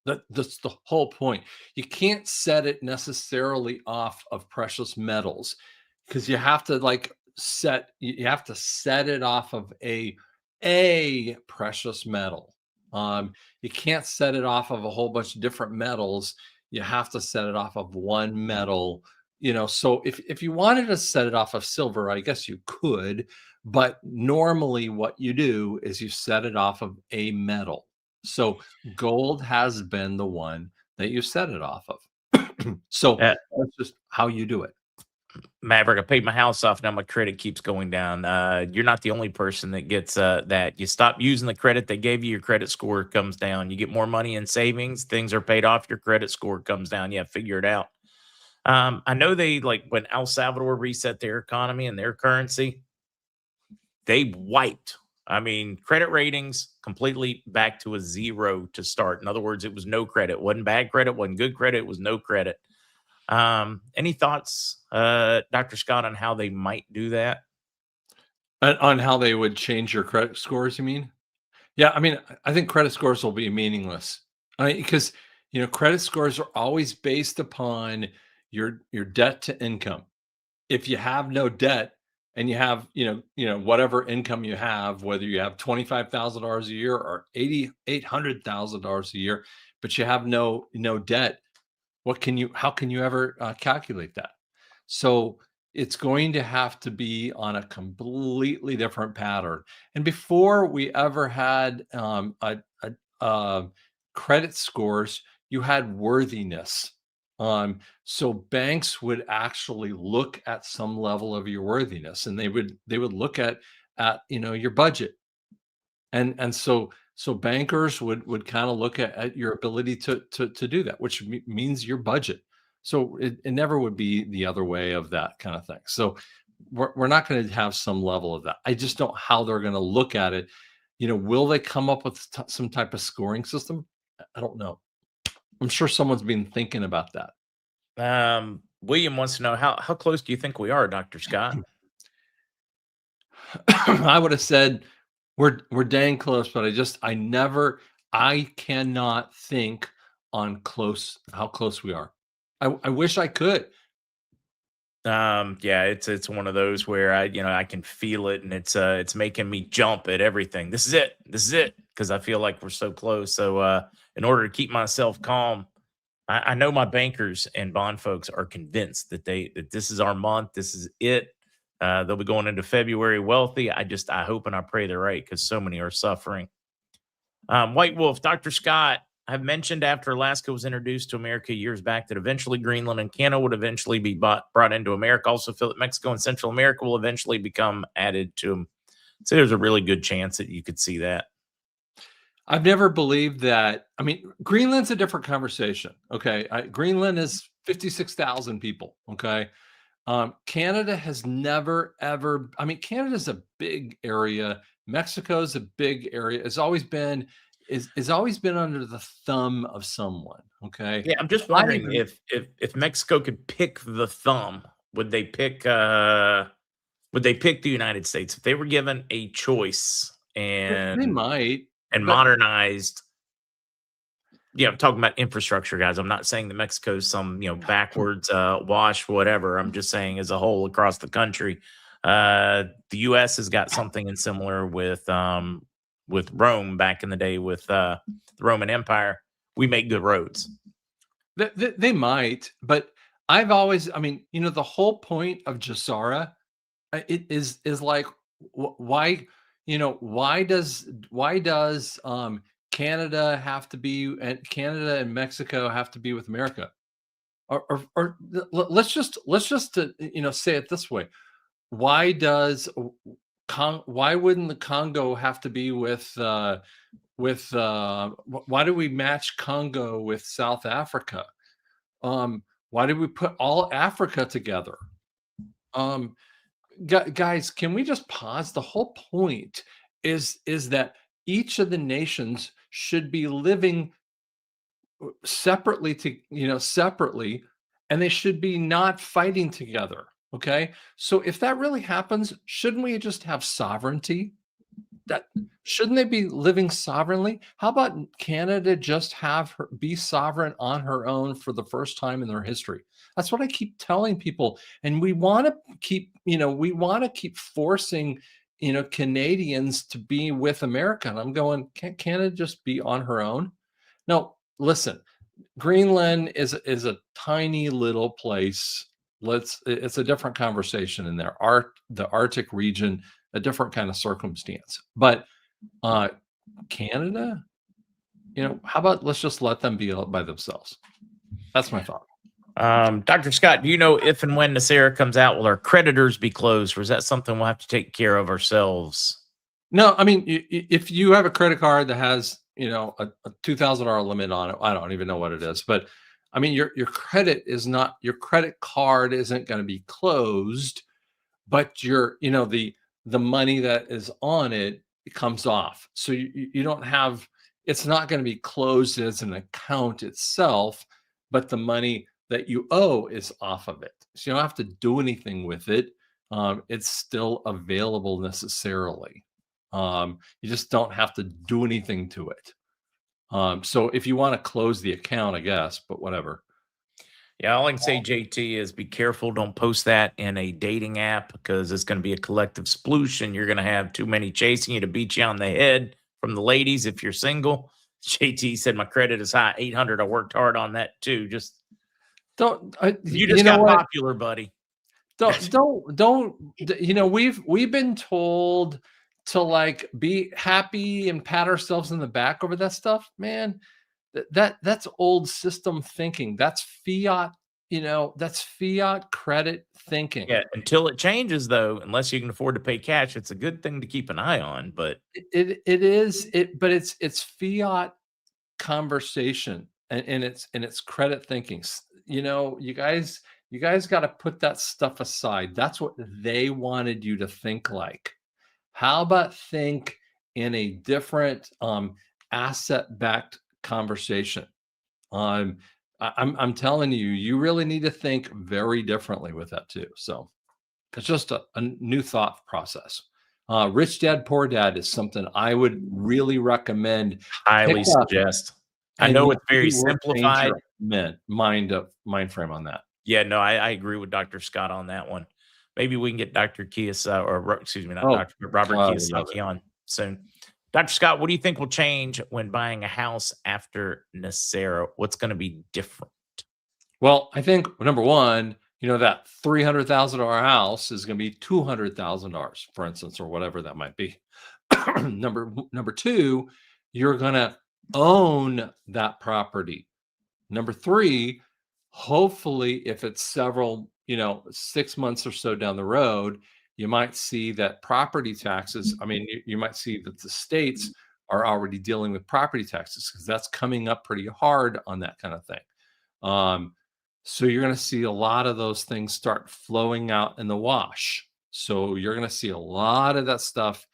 [SPEAKER 2] That's the whole point. You can't set it necessarily off of precious metals, because you have to set it off of a precious metal. You can't set it off of a whole bunch of different metals. You have to set it off of one metal. So if you wanted to set it off of silver, I guess you could, but normally what you do is you set it off of a metal. So gold has been the one that you set it off of. So that's just how you do it.
[SPEAKER 1] Maverick, I paid my house off. Now my credit keeps going down. You're not the only person that gets that. You stop using the credit they gave you, your credit score comes down. You get more money in savings, things are paid off, your credit score comes down. Yeah, figure it out. I know they, like, when El Salvador reset their economy and their currency, they wiped. I mean, credit ratings completely back to a zero to start. In other words, it was no credit. It wasn't bad credit, wasn't good credit, it was no credit. Any thoughts, Dr. Scott, on how they might do that?
[SPEAKER 2] On how they would change your credit scores, you mean? Yeah, I mean, I think credit scores will be meaningless. Because credit scores are always based upon your debt to income. If you have no debt and you have, whatever income you have, whether you have $25,000 a year or $800,000 a year, but you have no debt, how can you ever calculate that? So it's going to have to be on a completely different pattern. And before we ever had uh, credit scores, you had worthiness. So banks would actually look at some level of your worthiness, and they would look at your budget, and so bankers would kind of look at your ability to do that, which means your budget. So it never would be the other way of that kind of thing. So we're not going to have some level of that. I just don't know how they're going to look at it. Will they come up with some type of scoring system? I don't know. I'm sure someone's been thinking about that.
[SPEAKER 1] William wants to know how close do you think we are, Dr. Scott?
[SPEAKER 2] I would have said we're dang close, but I cannot think on how close we are. I wish I could.
[SPEAKER 1] Yeah, it's one of those where I can feel it, and it's making me jump at everything. This is it, because I feel like we're so close. So in order to keep myself calm, I know my bankers and bond folks are convinced that this is our month, this is it. They'll be going into February wealthy. I hope and I pray they're right, because so many are suffering. White Wolf, Dr. Scott, I've mentioned after Alaska was introduced to America years back that eventually Greenland and Canada would eventually be brought into America. Also feel that Mexico and Central America will eventually become added to them. So there's a really good chance that you could see that.
[SPEAKER 2] I've never believed that. I mean, Greenland's a different conversation. Okay. Greenland is 56,000 people. Okay. Canada has never, ever, I mean, Canada's a big area. Mexico's a big area. It's always been under the thumb of someone. Okay.
[SPEAKER 1] Yeah, I'm just wondering if Mexico could pick the thumb, would they pick the United States if they were given a choice
[SPEAKER 2] They
[SPEAKER 1] and
[SPEAKER 2] might, but
[SPEAKER 1] modernized? Yeah, I'm talking about infrastructure, guys. I'm not saying that Mexico's some, backwards, wash, whatever. I'm just saying as a whole across the country. The US has got something in similar with Rome back in the day with the Roman Empire. We make good roads.
[SPEAKER 2] they might, but I've always, I mean, the whole point of Jasara, it is like, why, why does Canada have to be, and Canada and Mexico have to be with America? Let's just say it this way. Why does why wouldn't the Congo have to be why do we match Congo with South Africa? Why did we put all Africa together? Um, guys, can we just pause? The whole point is that each of the nations should be living separately, and they should be not fighting together. Okay, so if that really happens, shouldn't we just have sovereignty? That shouldn't they be living sovereignly? How about Canada just have her be sovereign on her own for the first time in their history? That's what I keep telling people. And we want to keep forcing, Canadians to be with America. And I'm going, can't Canada just be on her own? No, listen, Greenland is a tiny little place. It's a different conversation in there. The Arctic region, a different kind of circumstance. But Canada, how about let's just let them be by themselves? That's my thought.
[SPEAKER 1] Dr. Scott, do you know if and when NESARA comes out, will our creditors be closed, or is that something we'll have to take care of ourselves?
[SPEAKER 2] No, I mean, if you have a credit card that has, a $2,000 limit on it, I don't even know what it is, but I mean, your credit card isn't going to be closed, but the money that is on it, it comes off. So you don't have, it's not going to be closed as an account itself, but the money that you owe is off of it. So you don't have to do anything with it. It's still available necessarily. You just don't have to do anything to it. So if you want to close the account, I guess, but whatever.
[SPEAKER 1] Yeah, all I can say, JT, is be careful. Don't post that in a dating app because it's going to be a collective sploosh, and you're going to have too many chasing you to beat you on the head from the ladies if you're single. JT said my credit is high, 800. I worked hard on that too. Just you
[SPEAKER 2] You
[SPEAKER 1] just
[SPEAKER 2] know
[SPEAKER 1] got
[SPEAKER 2] what?
[SPEAKER 1] popular, buddy.
[SPEAKER 2] Don't. You know, we've been told to like be happy and pat ourselves in the back over that stuff, man. That's old system thinking. That's fiat. You know, that's fiat credit thinking.
[SPEAKER 1] Yeah, until it changes though, unless you can afford to pay cash, it's a good thing to keep an eye on. But
[SPEAKER 2] It is it, but it's fiat conversation, and it's credit thinking. You know, you guys got to put that stuff aside. That's what they wanted you to think like. How about think in a different asset backed conversation? um I'm telling you, you really need to think very differently with that too. So it's just a new thought process. Rich Dad Poor Dad is something I would really recommend. Pick
[SPEAKER 1] highly
[SPEAKER 2] up,
[SPEAKER 1] suggest. I
[SPEAKER 2] and
[SPEAKER 1] know
[SPEAKER 2] you
[SPEAKER 1] it's very
[SPEAKER 2] really will change
[SPEAKER 1] simplified.
[SPEAKER 2] your mind frame on that.
[SPEAKER 1] Yeah, no, I agree with Dr. Scott on that one. Maybe we can get Dr. Kiyosaki, excuse me, not
[SPEAKER 2] Oh,
[SPEAKER 1] Doctor, but Robert
[SPEAKER 2] I would love it.
[SPEAKER 1] Kiyosaki on soon. Dr. Scott, what do you think will change when buying a house after Nasera? What's going to be different?
[SPEAKER 2] Well, I think number one, you know, that $300,000 house is going to be $200,000, for instance, or whatever that might be. Number two, you're going to own that property. Number three, hopefully, if it's several, 6 months or so down the road, you might see that property taxes. I mean, you might see that the states are already dealing with property taxes because that's coming up pretty hard on that kind of thing. Um, so you're going to see a lot of those things start flowing out in the wash. So you're going to see a lot of that stuff,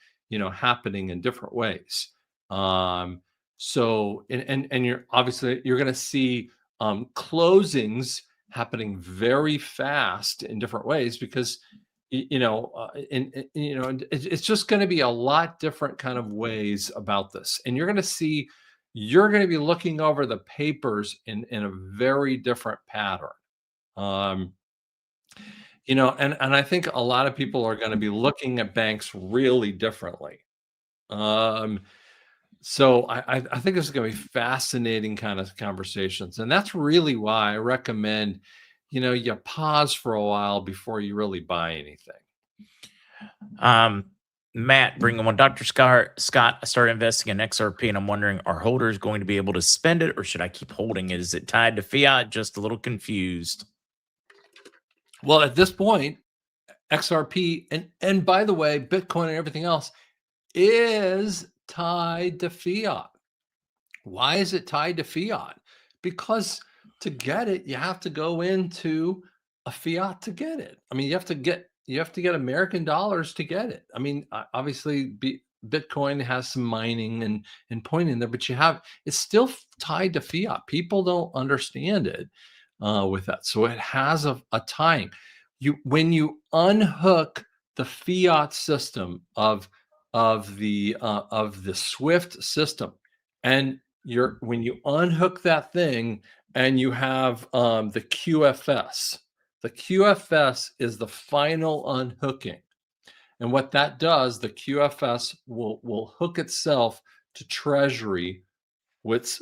[SPEAKER 2] happening in different ways. Um, so and you're obviously you're going to see closings happening very fast in different ways because it's just going to be a lot different kind of ways about this, and you're going to be looking over the papers in a very different pattern. um, and I think a lot of people are going to be looking at banks really differently. um, so I think this is going to be fascinating kind of conversations, and that's really why I recommend, you pause for a while before you really buy anything.
[SPEAKER 1] Um, Matt, bringing on Dr. Scott, I started investing in XRP and I'm wondering, are holders going to be able to spend it or should I keep holding it? Is it tied to fiat? Just a little confused.
[SPEAKER 2] Well, at this point, XRP and by the way, Bitcoin and everything else is tied to fiat. Why is it tied to fiat? Because to get it, you have to go into a fiat to get it. I mean, you have to get American dollars to get it. I mean, obviously, Bitcoin has some mining and point in there, but it's still tied to fiat. People don't understand it with that, so it has a tying. When you unhook the fiat system of the Swift system, and when you unhook that thing and you have the QFS. The QFS is the final unhooking. And what that does, the QFS will hook itself to Treasury, which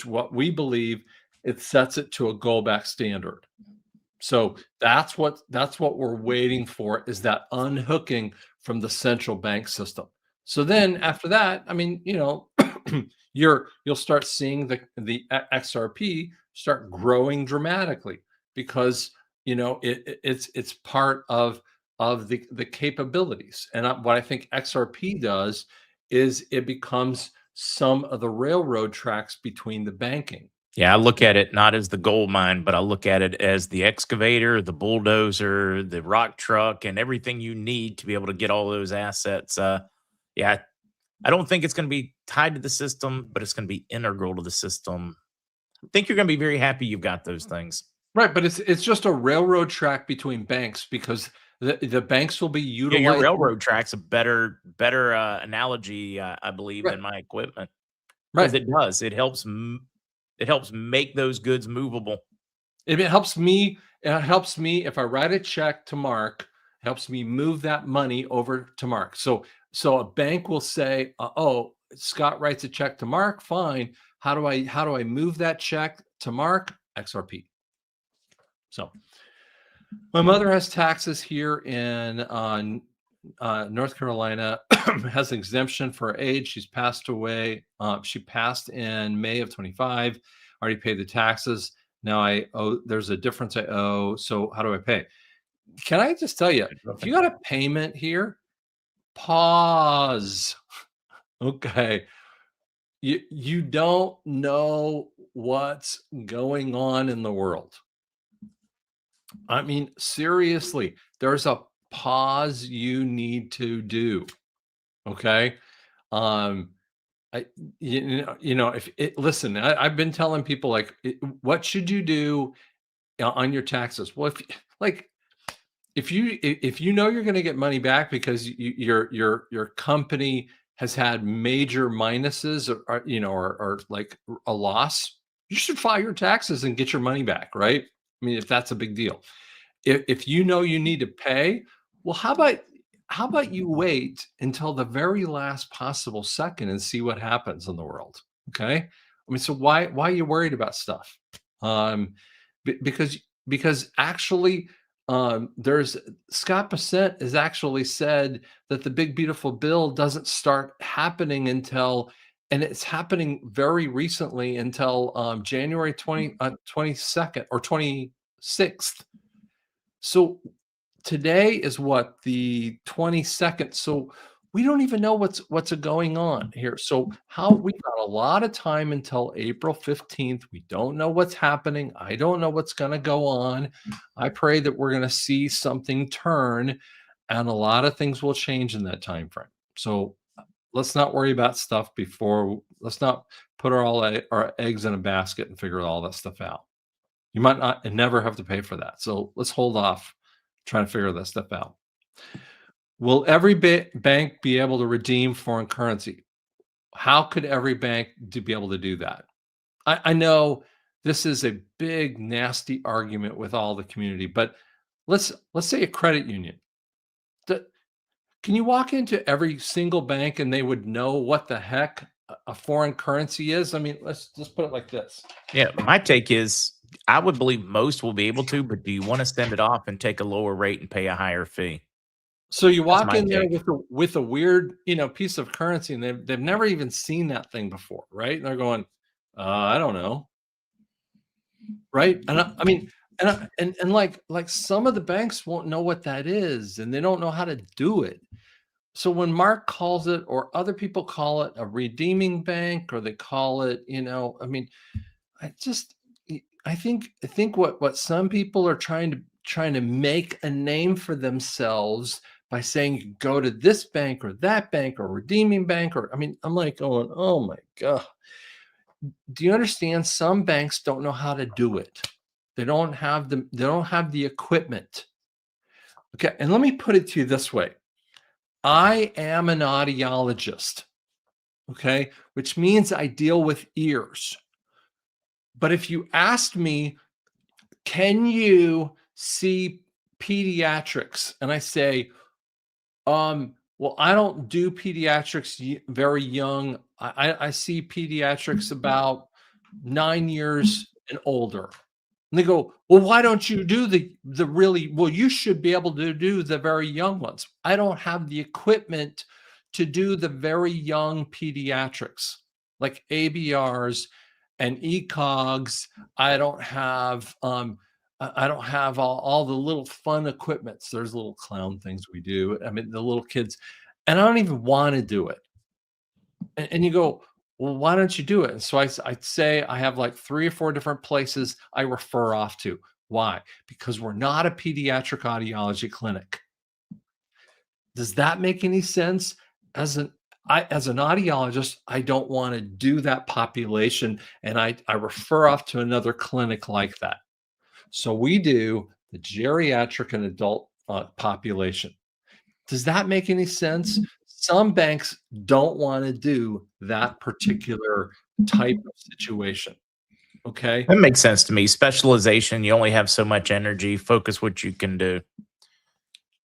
[SPEAKER 2] what we believe, it sets it to a go back standard. So that's what we're waiting for, is that unhooking from the central bank system. So then after that, I mean, you'll start seeing the XRP start growing dramatically because it's part of the capabilities. And what I think XRP does is it becomes some of the railroad tracks between the banking.
[SPEAKER 1] Yeah, I look at it not as the gold mine, but I look at it as the excavator, the bulldozer, the rock truck, and everything you need to be able to get all those assets. Yeah, I don't think it's going to be tied to the system, but it's going to be integral to the system. I think you're going to be very happy you've got those things.
[SPEAKER 2] Right, but it's just a railroad track between banks because the banks will be
[SPEAKER 1] Yeah, your
[SPEAKER 2] utilizing.
[SPEAKER 1] railroad track's a better analogy, I believe,
[SPEAKER 2] Right,
[SPEAKER 1] than my equipment because
[SPEAKER 2] right.
[SPEAKER 1] it does. It helps. It helps make those goods movable.
[SPEAKER 2] It helps me. It helps me if I write a check to Mark. It helps me move that money over to Mark. So a bank will say, "Oh, Scott writes a check to Mark. Fine. How do I move that check to Mark? XRP." So my mother has taxes here in North Carolina, has an exemption for her age. She's passed away. She passed in May of 25. Already paid the taxes. Now I owe, there's a difference I owe. So how do I pay? Can I just tell you, if you got a payment here, pause. Okay. You don't know what's going on in the world. I mean, seriously, there's a pause you need to do. Okay. Um, I, if it, listen, I've been telling people like, what should you do on your taxes? Well, like, if you know you're going to get money back because your company has had major minuses or like a loss, you should file your taxes and get your money back, right? I mean, if that's a big deal. If you know you need to pay, well, how about you wait until the very last possible second and see what happens in the world? Okay. I mean, so why are you worried about stuff? Um, because actually, there's Scott Bessent has actually said that the big beautiful bill doesn't start happening until, and it's happening very recently until January 22nd or 26th. So today is what, the 22nd. So we don't even know what's going on here. So how we've got a lot of time until April 15th. We don't know what's happening. I don't know what's going to go on. I pray that we're going to see something turn and a lot of things will change in that time frame. So let's not worry about stuff before, let's not put our eggs in a basket and figure all that stuff out. You might not and never have to pay for that. So let's hold off trying to figure that stuff out. Will every bank be able to redeem foreign currency? How could every bank be able to do that? I know this is a big, nasty argument with all the community, but let's say a credit union. Can you walk into every single bank and they would know what the heck a foreign currency is? I mean, let's just put it like this.
[SPEAKER 1] Yeah, my take is I would believe most will be able to, but do you want to send it off and take a lower rate and pay a higher fee?
[SPEAKER 2] So you
[SPEAKER 1] That's
[SPEAKER 2] walk
[SPEAKER 1] my
[SPEAKER 2] in there
[SPEAKER 1] take.
[SPEAKER 2] with a weird, piece of currency, and they've never even seen that thing before, right? And they're going, I don't know, right? And I mean, and like some of the banks won't know what that is, and they don't know how to do it. So when Mark calls it, or other people call it a redeeming bank, or they call it, I mean, I just I think what some people are trying to make a name for themselves by saying you can go to this bank or that bank or redeeming bank, or I mean, I'm like going, oh my God. Do you understand? Some banks don't know how to do it. They don't have the equipment. Okay. And let me put it to you this way. I am an audiologist, okay, which means I deal with ears. But if you asked me, can you see pediatrics? And I say, well, I don't do pediatrics very young. I see pediatrics about 9 years and older. And they go, well, why don't you do the really, well, you should be able to do the very young ones. I don't have the equipment to do the very young pediatrics like ABRs and ECOGs. I don't have I don't have all the little fun equipments. There's little clown things we do. I mean, the little kids, and I don't even want to do it. And you go, well, why don't you do it? And so I'd say I have like 3 or 4 different places I refer off to. Why? Because we're not a pediatric audiology clinic. Does that make any sense? As an audiologist, I don't want to do that population, and I refer off to another clinic like that. So we do the geriatric and adult population. Does that make any sense? Some banks don't want to do that particular type of situation. Okay.
[SPEAKER 1] That makes sense to me. Specialization, you only have so much energy. Focus what you can do.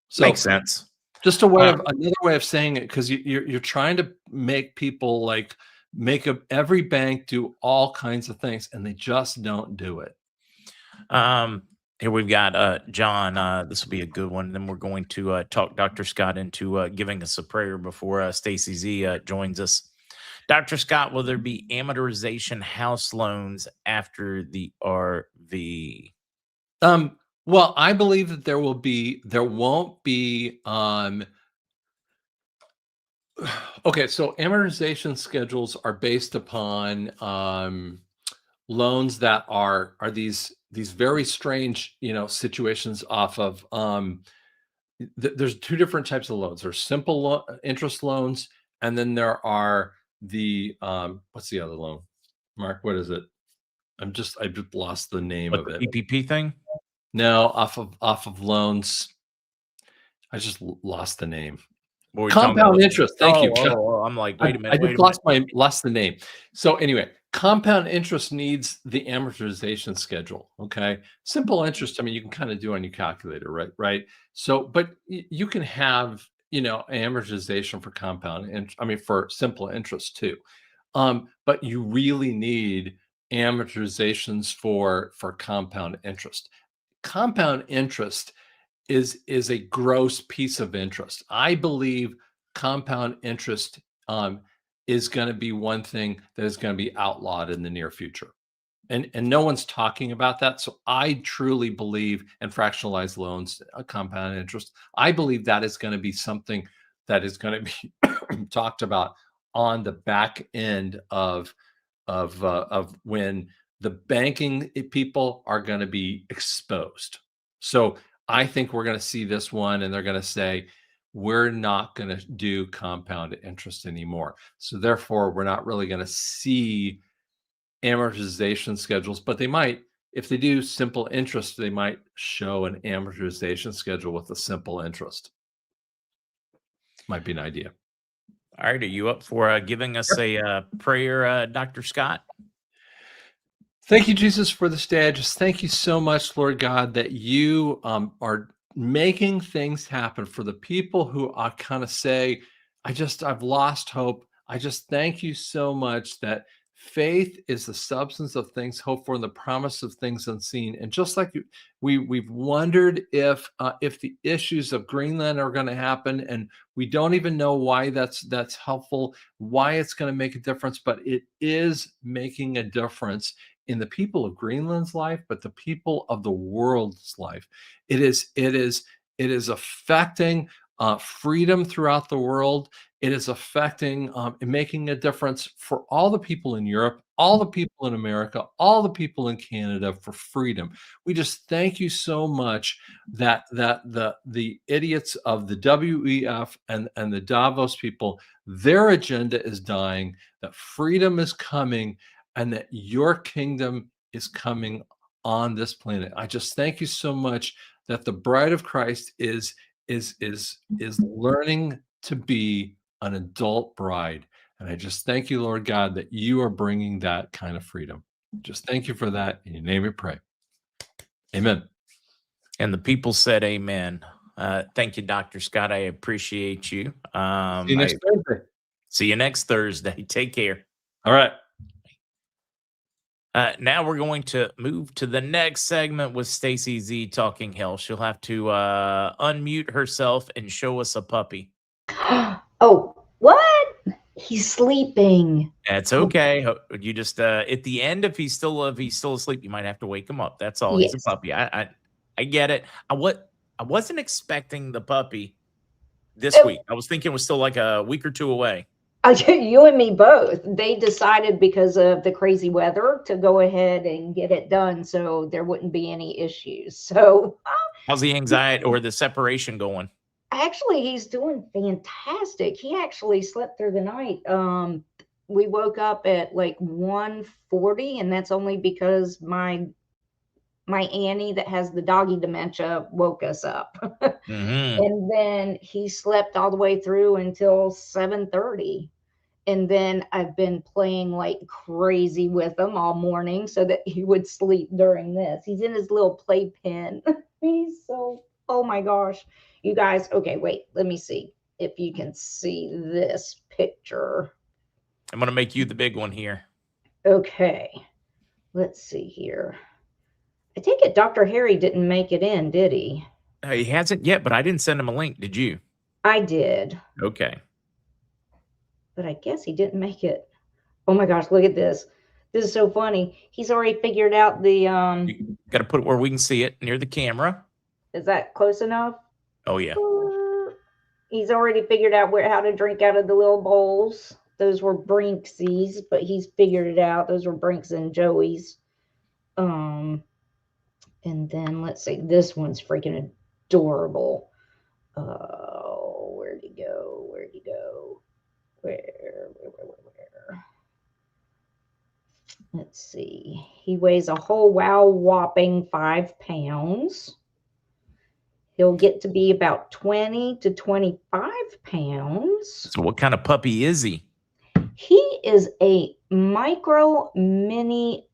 [SPEAKER 2] So
[SPEAKER 1] Makes sense.
[SPEAKER 2] just a way of another way of saying it, because you're trying to make people like every bank do all kinds of things, and they just don't do it.
[SPEAKER 1] Here we've got John. This will be a good one. Then we're going to talk Dr. Scott into giving us a prayer before Stacy Z joins us. Dr. Scott, will there be amortization house loans after the RV?
[SPEAKER 2] Well, I believe that there won't be okay, so amortization schedules are based upon loans that are these very strange, situations off of there's two different types of loans. There's simple interest loans, and then there are the what's the other loan? Mark, what is it? I just lost the name
[SPEAKER 1] What,
[SPEAKER 2] of
[SPEAKER 1] the
[SPEAKER 2] it.
[SPEAKER 1] PPP thing?
[SPEAKER 2] No, off of loans. I just lost the name.
[SPEAKER 1] What were we talking
[SPEAKER 2] Compound
[SPEAKER 1] about?
[SPEAKER 2] interest. Thank you.
[SPEAKER 1] Oh, I'm like, wait a
[SPEAKER 2] I
[SPEAKER 1] minute,
[SPEAKER 2] just
[SPEAKER 1] wait a minute.
[SPEAKER 2] lost the name. So anyway, compound interest needs the amortization schedule. Okay, simple interest. I mean, you can kind of do on your calculator, right? Right. So, but you can have amortization for compound, and I mean for simple interest too. But you really need amortizations for compound interest. Compound interest is a gross piece of interest. I believe compound interest is going to be one thing that is going to be outlawed in the near future. And no one's talking about that. So I truly believe in fractionalized loans, compound interest. I believe that is going to be something that is going to be talked about on the back end of when the banking people are going to be exposed. So I think we're going to see this one, and they're going to say, we're not going to do compound interest anymore. So therefore, we're not really going to see amortization schedules, but they might, if they do simple interest, they might show an amortization schedule with a simple interest. Might be an idea.
[SPEAKER 1] All right, are you up for giving us a prayer, Dr. Scott?
[SPEAKER 2] Thank you, Jesus, for this day. I just thank you so much, Lord God, that you are making things happen for the people who I kind of say, I've lost hope. I just thank you so much that faith is the substance of things hoped for and the promise of things unseen. And just like we've wondered if the issues of Greenland are going to happen, and we don't even know why that's helpful, why it's going to make a difference, but it is making a difference in the people of Greenland's life, but the people of the world's life. It is affecting freedom throughout the world. It is affecting and making a difference for all the people in Europe, all the people in America, all the people in Canada for freedom. We just thank you so much that the idiots of the WEF and the Davos people, their agenda is dying, that freedom is coming, and that your kingdom is coming on this planet. I just thank you so much that the bride of Christ is learning to be an adult bride. And I just thank you, Lord God, that you are bringing that kind of freedom. Just thank you for that. In your name we pray. Amen.
[SPEAKER 1] And the people said amen. Thank you, Dr. Scott. I appreciate you.
[SPEAKER 2] See you next Thursday.
[SPEAKER 1] See you next Thursday. Take care.
[SPEAKER 2] All right.
[SPEAKER 1] Now we're going to move to the next segment with Stacy Z talking hell. She'll have to unmute herself and show us a puppy.
[SPEAKER 3] Oh, what? He's sleeping.
[SPEAKER 1] That's okay. You just at the end, if he's still asleep, you might have to wake him up. That's all.
[SPEAKER 3] Yes.
[SPEAKER 1] He's a puppy. I get it. I wasn't expecting the puppy this week. I was thinking it was still like a week or two away.
[SPEAKER 3] You and me both. They decided because of the crazy weather to go ahead and get it done so there wouldn't be any issues. So
[SPEAKER 1] how's the anxiety or the separation going?
[SPEAKER 3] Actually, he's doing fantastic. He actually slept through the night. We woke up at like 1:40, and that's only because my Annie that has the doggy dementia woke us up.
[SPEAKER 1] Mm-hmm.
[SPEAKER 3] And then he slept all the way through until 7:30. And then I've been playing like crazy with him all morning so that he would sleep during this. He's in his little playpen. He's so, oh my gosh. You guys, okay, wait, let me see if you can see this picture.
[SPEAKER 1] I'm going to make you the big one here.
[SPEAKER 3] Okay, let's see here. I take it Dr. Harry didn't make it in, did he?
[SPEAKER 1] He hasn't yet, but I didn't send him a link. Did you?
[SPEAKER 3] I did.
[SPEAKER 1] Okay.
[SPEAKER 3] But I guess he didn't make it. Oh my gosh, look at this. This is so funny. He's already figured out the
[SPEAKER 1] You got to put it where we can see it near the camera.
[SPEAKER 3] Is that close enough?
[SPEAKER 1] Oh yeah.
[SPEAKER 3] He's already figured out how to drink out of the little bowls. Those were Brinksies, but he's figured it out. Those were Brinks and Joey's. And then let's see. This one's freaking adorable. Oh, where'd he go? Where'd he go? Where? Let's see. He weighs a whole whopping 5 pounds. He'll get to be about 20 to 25 pounds.
[SPEAKER 1] So what kind of puppy is he?
[SPEAKER 3] He is a micro mini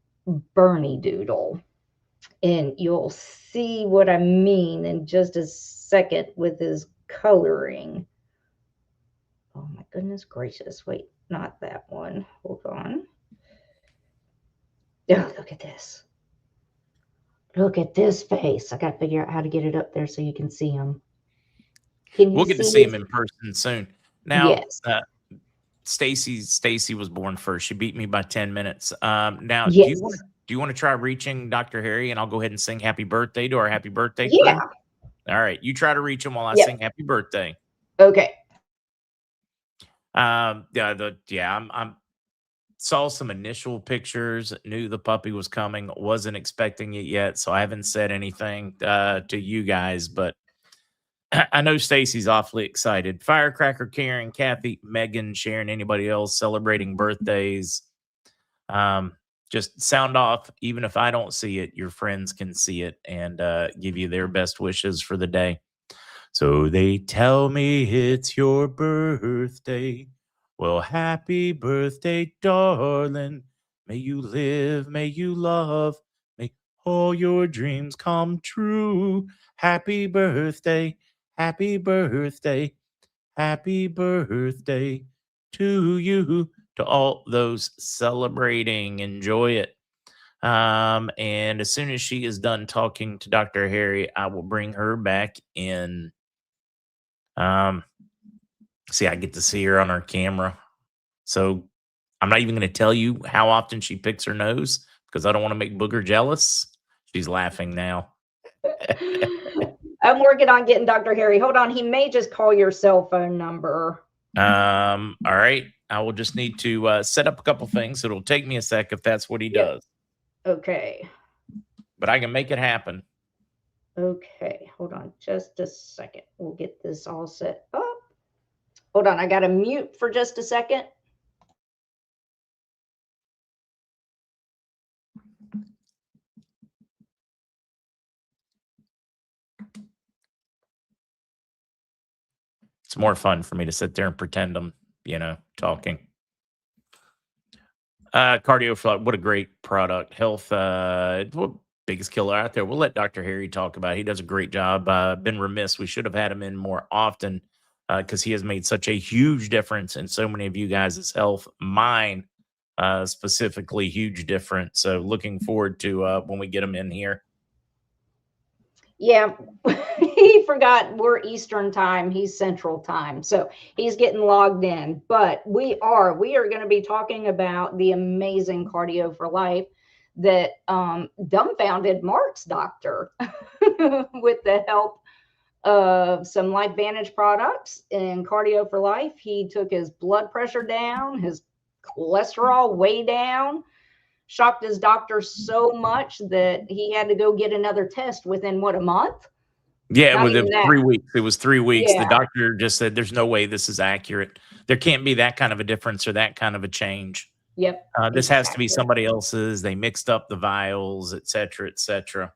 [SPEAKER 3] Bernie Doodle. And you'll see what I mean in just a second with his coloring. Oh my goodness gracious. Wait, not that one. Hold on. Oh, look at this. Look at this face. I got to figure out how to get it up there so you can see him.
[SPEAKER 1] We'll get to see him in person soon. Now,
[SPEAKER 3] yes.
[SPEAKER 1] Stacy was born first. She beat me by 10 minutes. Now,
[SPEAKER 3] yes.
[SPEAKER 1] do you want to try reaching Dr. Harry, and I'll go ahead and sing happy birthday to our happy birthday
[SPEAKER 3] yeah.
[SPEAKER 1] crew? All right. You try to reach him while I sing happy birthday.
[SPEAKER 3] Okay.
[SPEAKER 1] I'm saw some initial pictures, knew the puppy was coming, wasn't expecting it yet, so I haven't said anything to you guys, but I know Stacy's awfully excited. Firecracker, Karen, Kathy, Megan, Sharon, anybody else celebrating birthdays. Just sound off. Even if I don't see it, your friends can see it and give you their best wishes for the day. So they tell me it's your birthday. Well, happy birthday, darling. May you live, may you love, may all your dreams come true. Happy birthday, happy birthday, happy birthday to you. To all those celebrating, enjoy it. And as soon as she is done talking to Dr. Harry, I will bring her back in. See, I get to see her on our camera. So I'm not even going to tell you how often she picks her nose because I don't want to make Booger jealous. She's laughing now.
[SPEAKER 3] I'm working on getting Dr. Harry. Hold on. He may just call your cell phone number.
[SPEAKER 1] All right. I will just need to set up a couple things. It'll take me a sec if that's what he does.
[SPEAKER 3] Okay.
[SPEAKER 1] But I can make it happen.
[SPEAKER 3] Okay. Hold on just a second. We'll get this all set up. Hold on. I got to mute for just a second.
[SPEAKER 1] It's more fun for me to sit there and pretend I'm, talking. Cardio for what a great product. Health, biggest killer out there. We'll let Dr. Harry talk about it. He does a great job. Been remiss. We should have had him in more often because he has made such a huge difference in so many of you guys' health. Mine, specifically, huge difference. So looking forward to when we get him in here.
[SPEAKER 3] Yeah, he forgot we're Eastern time. He's Central time. So he's getting logged in. But we are going to be talking about the amazing Cardio for Life that dumbfounded MarkZ Doctor with the help of some LifeVantage products and Cardio for Life. He took his blood pressure down, his cholesterol way down. Shocked his doctor so much that he had to go get another test within a month?
[SPEAKER 1] Yeah, within 3 weeks. It was 3 weeks.
[SPEAKER 3] Yeah.
[SPEAKER 1] The doctor just said, there's no way this is accurate. There can't be that kind of a difference or that kind of a change.
[SPEAKER 3] Yep.
[SPEAKER 1] This has to be somebody else's. They mixed up the vials, et cetera, et cetera.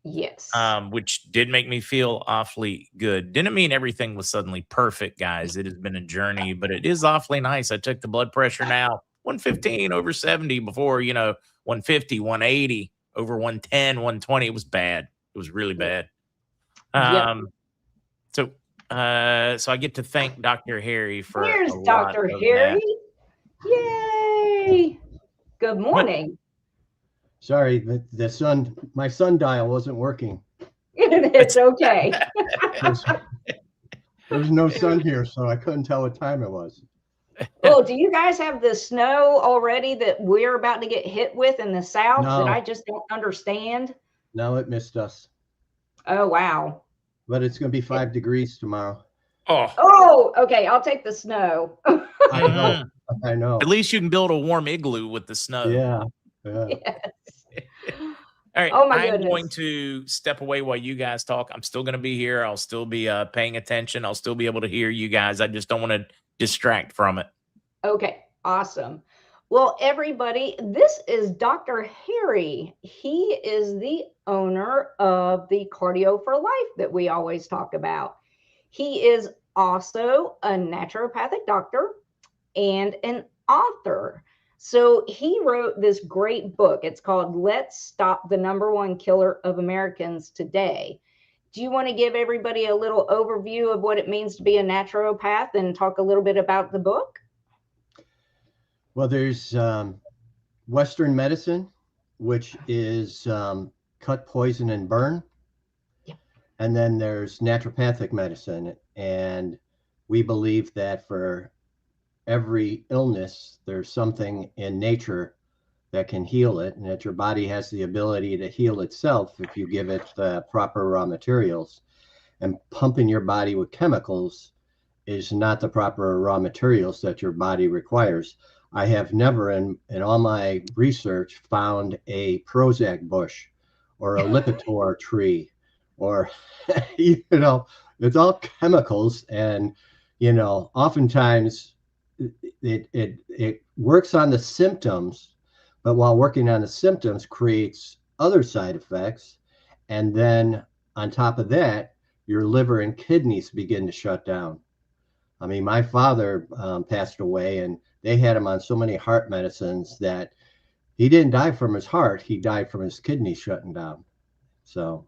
[SPEAKER 3] Yes.
[SPEAKER 1] which did make me feel awfully good. Didn't mean everything was suddenly perfect, guys. It has been a journey, but it is awfully nice. I took the blood pressure now 115 over 70 before, 150, 180 over 110, 120. It was bad. It was really bad.
[SPEAKER 3] Yep.
[SPEAKER 1] So I get to thank Dr. Harry for
[SPEAKER 3] Here's
[SPEAKER 1] a lot
[SPEAKER 3] Dr.
[SPEAKER 1] of
[SPEAKER 3] Harry.
[SPEAKER 1] that.
[SPEAKER 3] Yay. Good morning.
[SPEAKER 4] Sorry, my sundial wasn't working.
[SPEAKER 3] It's okay.
[SPEAKER 4] There was no sun here, so I couldn't tell what time it was.
[SPEAKER 3] Oh, do you guys have the snow already that we're about to get hit with in the South that I just don't understand?
[SPEAKER 4] No, it missed us.
[SPEAKER 3] Oh, wow.
[SPEAKER 4] But it's going to be 5 degrees tomorrow.
[SPEAKER 3] Oh, okay. I'll take the snow.
[SPEAKER 4] I know.
[SPEAKER 1] At least you can build a warm igloo with the snow.
[SPEAKER 4] Yeah.
[SPEAKER 3] Yes.
[SPEAKER 1] All right.
[SPEAKER 3] Oh, my
[SPEAKER 1] I'm
[SPEAKER 3] goodness.
[SPEAKER 1] going to step away while you guys talk. I'm still going to be here. I'll still be paying attention. I'll still be able to hear you guys. I just don't want to distract from it.
[SPEAKER 3] Okay, awesome. Well, everybody, this is Dr. Harry. He is the owner of the Cardio for Life that we always talk about. He is also a naturopathic doctor and an author. So he wrote this great book. It's called Let's Stop the #1 Killer of Americans Today. Do you want to give everybody a little overview of what it means to be a naturopath and talk a little bit about the book?
[SPEAKER 4] Well, there's Western medicine, which is cut, poison, and burn.
[SPEAKER 3] Yeah.
[SPEAKER 4] And then there's naturopathic medicine. And we believe that for every illness, there's something in nature that can heal it, and that your body has the ability to heal itself if you give it the proper raw materials. And pumping your body with chemicals is not the proper raw materials that your body requires. I have never in all my research found a Prozac bush or a Lipitor tree or, it's all chemicals. And, oftentimes it works on the symptoms, but while working on the symptoms creates other side effects. And then on top of that, your liver and kidneys begin to shut down. I mean, my father passed away, and they had him on so many heart medicines that he didn't die from his heart. He died from his kidneys shutting down. So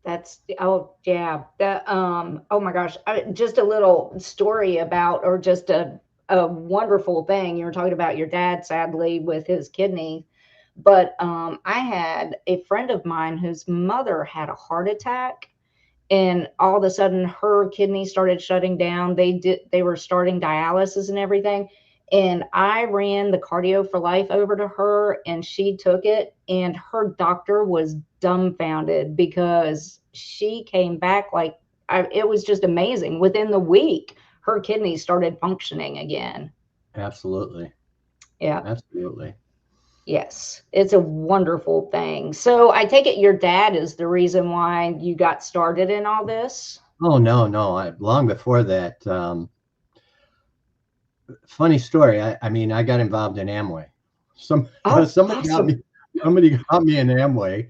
[SPEAKER 3] that's, oh yeah. Oh my gosh. Just a little story about, or just a wonderful thing. You were talking about your dad, sadly, with his kidney. But I had a friend of mine whose mother had a heart attack. And all of a sudden her kidneys started shutting down. They were starting dialysis and everything. And I ran the Cardio for Life over to her, and she took it, and her doctor was dumbfounded because she came back it was just amazing. Within the week, her kidneys started functioning again.
[SPEAKER 4] absolutely.
[SPEAKER 3] Yeah.
[SPEAKER 4] Absolutely.
[SPEAKER 3] Yes, it's a wonderful thing. So I take it your dad is the reason why you got started in all this?
[SPEAKER 4] Oh, no. Long before that, funny story. I mean, I got involved in Amway. Somebody
[SPEAKER 3] awesome.
[SPEAKER 4] got me in Amway,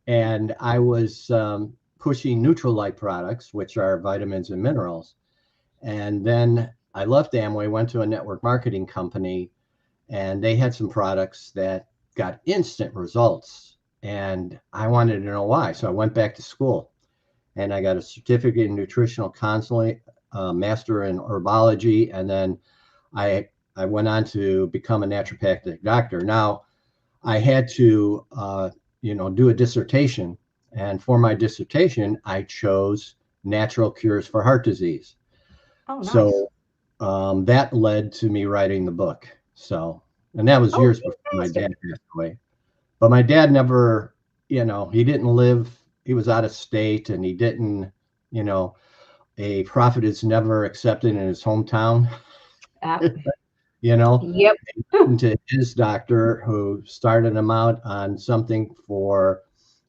[SPEAKER 4] and I was pushing Neutralite products, which are vitamins and minerals. And then I left Amway, went to a network marketing company, and they had some products that got instant results. And I wanted to know why. So I went back to school, and I got a certificate in nutritional counseling, master in herbology, and then I went on to become a naturopathic doctor. Now, I had to, do a dissertation. And for my dissertation, I chose natural cures for heart disease.
[SPEAKER 3] Oh, nice.
[SPEAKER 4] So that led to me writing the book. So, and that was years before my dad passed away. But my dad never, he didn't live, he was out of state, and he didn't, a prophet is never accepted in his hometown.
[SPEAKER 3] Yep.
[SPEAKER 4] To his doctor, who started him out on something for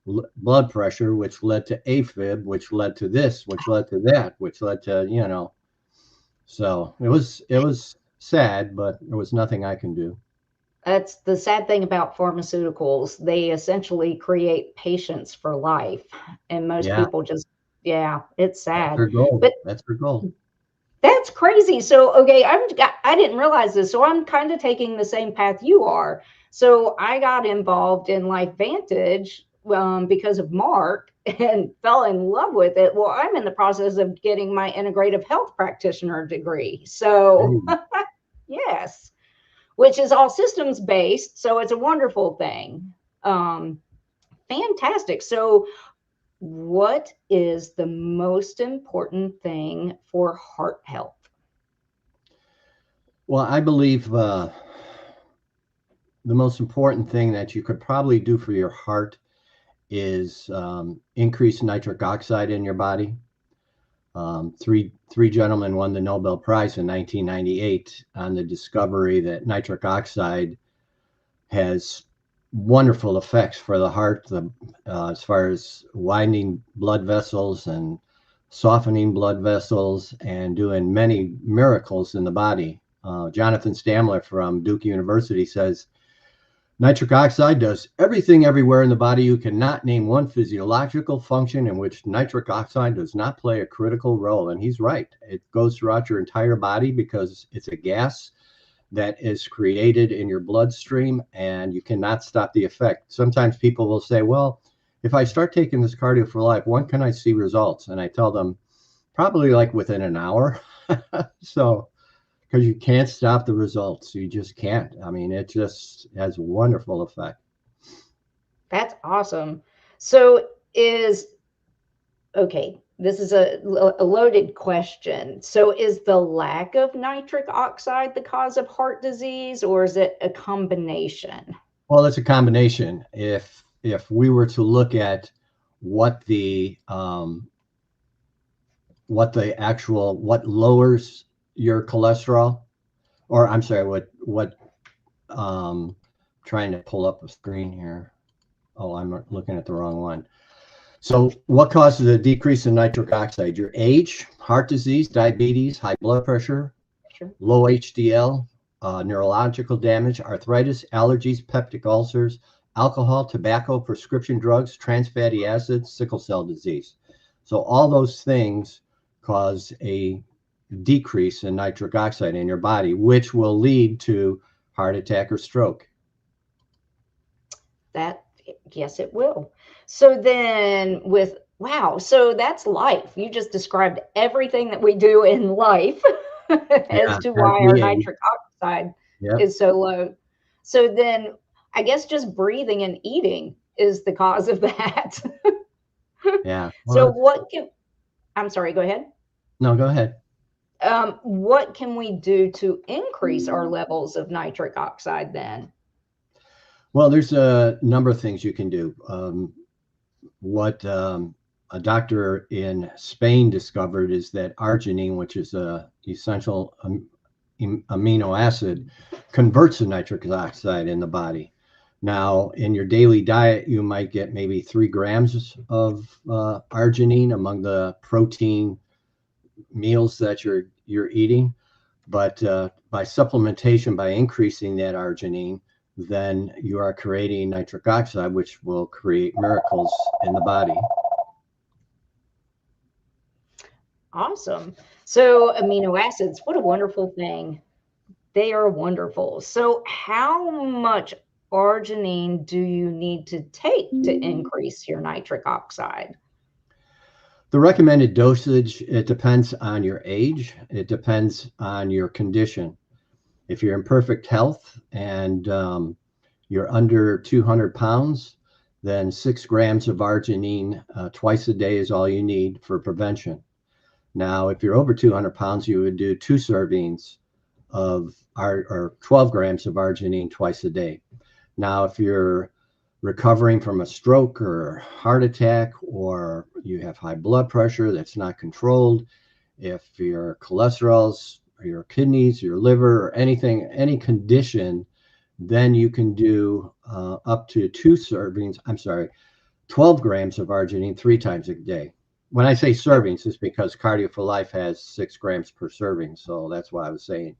[SPEAKER 4] blood pressure, which led to AFib, which led to this, which led to that, which led to, so it was sad, but there was nothing I can do.
[SPEAKER 3] That's the sad thing about pharmaceuticals. They essentially create patients for life. And most
[SPEAKER 4] Yeah,
[SPEAKER 3] people just, yeah, it's
[SPEAKER 4] that's
[SPEAKER 3] sad.
[SPEAKER 4] her goal.
[SPEAKER 3] But
[SPEAKER 4] That's her goal.
[SPEAKER 3] that's crazy. So, okay, I didn't realize this. So I'm kind of taking the same path you are. So I got involved in LifeVantage because of Mark and fell in love with it. Well, I'm in the process of getting my integrative health practitioner degree. So,
[SPEAKER 4] Hey,
[SPEAKER 3] yes, which is all systems based. So it's a wonderful thing. Fantastic. So, what is the most important thing for heart health?
[SPEAKER 4] well, I believe the most important thing that you could probably do for your heart is increase nitric oxide in your body. Three gentlemen won the Nobel Prize in 1998 on the discovery that nitric oxide has wonderful effects for the heart, as far as widening blood vessels and softening blood vessels and doing many miracles in the body. Jonathan Stamler from Duke University says nitric oxide does everything everywhere in the body. You cannot name one physiological function in which nitric oxide does not play a critical role. And he's right. It goes throughout your entire body because it's a gas that is created in your bloodstream and you cannot stop the effect. Sometimes people will say, well, if I start taking this Cardio for Life, when can I see results? And I tell them probably like within an hour. So, because you can't stop the results. You just can't. I mean, it just has a wonderful effect.
[SPEAKER 3] That's awesome. So okay, this is a loaded question. So is the lack of nitric oxide the cause of heart disease, or is it a combination?
[SPEAKER 4] Well, it's a combination. If we were to look at what what lowers your cholesterol, or I'm sorry, what trying to pull up a screen here. Oh, I'm looking at the wrong one. So what causes a decrease in nitric oxide? Your age, heart disease, diabetes, high blood pressure,
[SPEAKER 3] Sure.
[SPEAKER 4] low HDL, neurological damage, arthritis, allergies, peptic ulcers, alcohol, tobacco, prescription drugs, trans fatty acids, sickle cell disease. So all those things cause a decrease in nitric oxide in your body, which will lead to heart attack or stroke.
[SPEAKER 3] Yes, it will. So then wow, so that's life. You just described everything that we do in life as
[SPEAKER 4] Yeah,
[SPEAKER 3] to
[SPEAKER 4] as
[SPEAKER 3] why our
[SPEAKER 4] we age.
[SPEAKER 3] nitric oxide
[SPEAKER 4] Yep.
[SPEAKER 3] is so low. So then I guess just breathing and eating is the cause of that.
[SPEAKER 4] Yeah.
[SPEAKER 3] So
[SPEAKER 4] Well,
[SPEAKER 3] I'm sorry, go ahead.
[SPEAKER 4] no, go ahead.
[SPEAKER 3] What can we do to increase our levels of nitric oxide then?
[SPEAKER 4] Well, there's a number of things you can do. What a doctor in Spain discovered is that arginine, which is a essential amino acid, converts the nitric oxide in the body. Now, in your daily diet, you might get maybe 3 grams of arginine among the protein meals that you're eating, but by supplementation, by increasing that arginine, then you are creating nitric oxide, which will create miracles in the body.
[SPEAKER 3] Awesome. So amino acids, what a wonderful thing. They are wonderful. So how much arginine do you need to take to increase your nitric oxide?
[SPEAKER 4] The recommended dosage, it depends on your age. It depends on your condition. If you're in perfect health and you're under 200 pounds, then 6 grams of arginine twice a day is all you need for prevention. Now, if you're over 200 pounds, you would do 2 servings of or 12 grams of arginine twice a day. Now, if you're recovering from a stroke or heart attack, or you have high blood pressure that's not controlled, if your cholesterol's or your kidneys, your liver, or anything, any condition, then you can do up to 12 grams of arginine 3 times a day. When I say servings, it's because Cardio for Life has 6 grams per serving. So that's why I was saying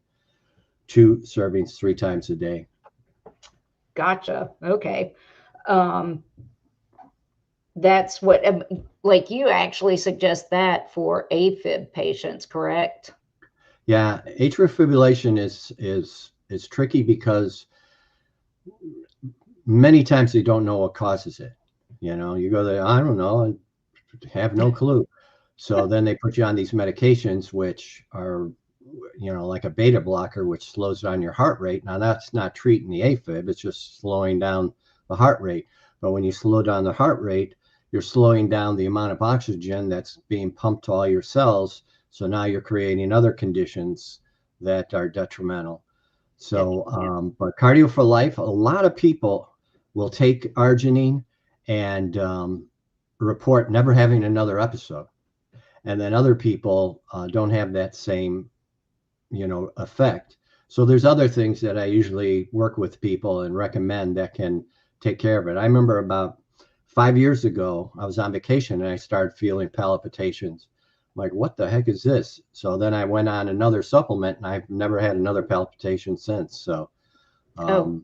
[SPEAKER 4] 2 servings 3 times a day.
[SPEAKER 3] Gotcha. Okay. Um, that's what, like you actually suggest that for AFib patients, correct?
[SPEAKER 4] Yeah, atrial fibrillation is tricky because many times they don't know what causes it. You know, you go there, I don't know, and have no clue. So then they put you on these medications, which are, you know, like a beta blocker, which slows down your heart rate. Now that's not treating the AFib; it's just slowing down the heart rate. But when you slow down the heart rate, you're slowing down the amount of oxygen that's being pumped to all your cells. So now you're creating other conditions that are detrimental. So, but Cardio for Life, a lot of people will take arginine and report never having another episode. And then other people don't have that same, you know, effect. So there's other things that I usually work with people and recommend that can take care of it. I remember about 5 years ago, I was on vacation and I started feeling palpitations. I'm like, what the heck is this? So then I went on another supplement and I've never had another palpitation since. So,
[SPEAKER 3] Oh,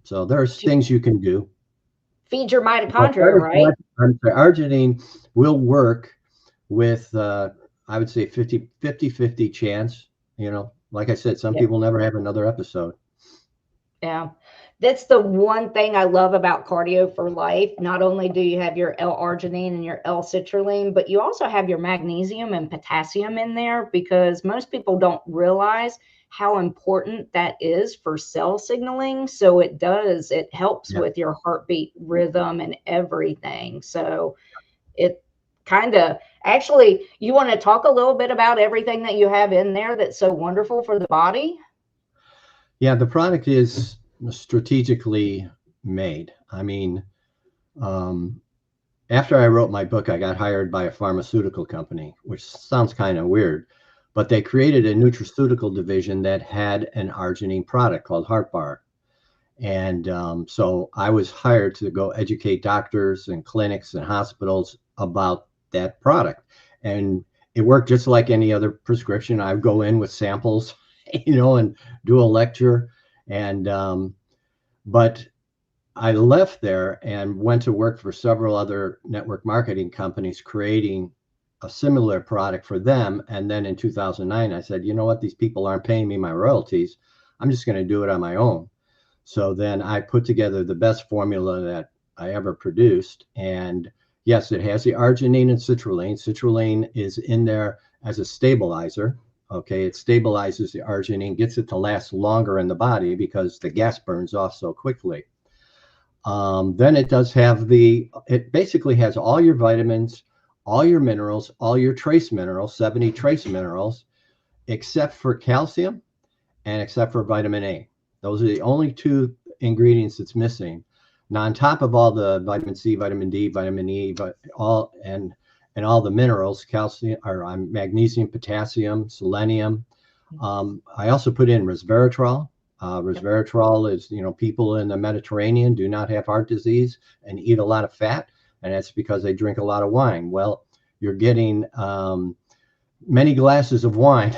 [SPEAKER 4] so there's things you can do.
[SPEAKER 3] feed your
[SPEAKER 4] But
[SPEAKER 3] mitochondria, right?
[SPEAKER 4] arginine will work with, I would say 50 chance, you know, like I said, some
[SPEAKER 3] Yeah.
[SPEAKER 4] people never have another episode.
[SPEAKER 3] Yeah. That's the one thing I love about Cardio for Life. Not only do you have your L-arginine and your L-citrulline, but you also have your magnesium and potassium in there, because most people don't realize how important that is for cell signaling. So it helps
[SPEAKER 4] Yeah.
[SPEAKER 3] with your heartbeat rhythm and everything. So it kind of, actually, you want to talk a little bit about everything that you have in there that's so wonderful for the body?
[SPEAKER 4] Yeah, the product is strategically made. I mean, um, after I wrote my book, I got hired by a pharmaceutical company, which sounds kind of weird, but they created a nutraceutical division that had an arginine product called Heart Bar. And so I was hired to go educate doctors and clinics and hospitals about that product. And it worked just like any other prescription. I would go in with samples, you know, and do a lecture. And, but I left there and went to work for several other network marketing companies creating a similar product for them. And then in 2009, I said, you know what? These people aren't paying me my royalties. I'm just going to do it on my own. So then I put together the best formula that I ever produced. And yes, it has the arginine and citrulline. Citrulline is in there as a stabilizer. Okay, it stabilizes the arginine, gets it to last longer in the body because the gas burns off so quickly. Then it does have it basically has all your vitamins, all your minerals, all your trace minerals, 70 trace minerals, except for calcium and except for vitamin A. Those are the only two ingredients it's missing. Now, on top of all the vitamin C, vitamin D, vitamin E, but all and all the minerals, calcium or magnesium, potassium, selenium. I also put in resveratrol. Resveratrol is, you know, people in the Mediterranean do not have heart disease and eat a lot of fat, and that's because they drink a lot of wine. Well, you're getting many glasses of wine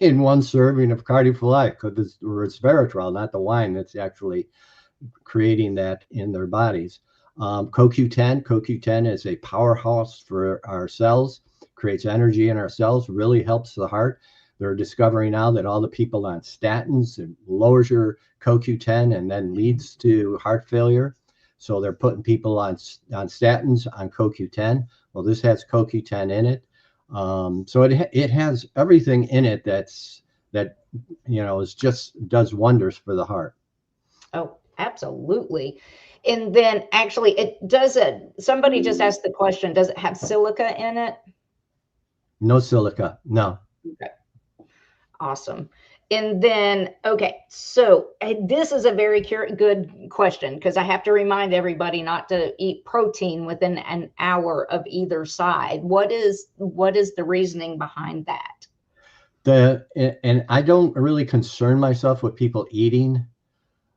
[SPEAKER 4] in one serving of Cardio for Life because it's resveratrol, not the wine that's actually creating that in their bodies. CoQ10 is a powerhouse for our cells, creates energy in our cells, really helps the heart. They're discovering now that all the people on statins, it lowers your CoQ10 and then leads to heart failure. So they're putting people on statins on CoQ10. Well, this has CoQ10 in it. So it has everything in it that you know is just does wonders for the heart.
[SPEAKER 3] Oh, absolutely. And then actually it does it. Somebody just asked the question, does it have silica in it?
[SPEAKER 4] No silica, no.
[SPEAKER 3] Okay. Awesome. And then, okay, so this is a very good question because I have to remind everybody not to eat protein within an hour of either side. What is the reasoning behind that?
[SPEAKER 4] And I don't really concern myself with people eating.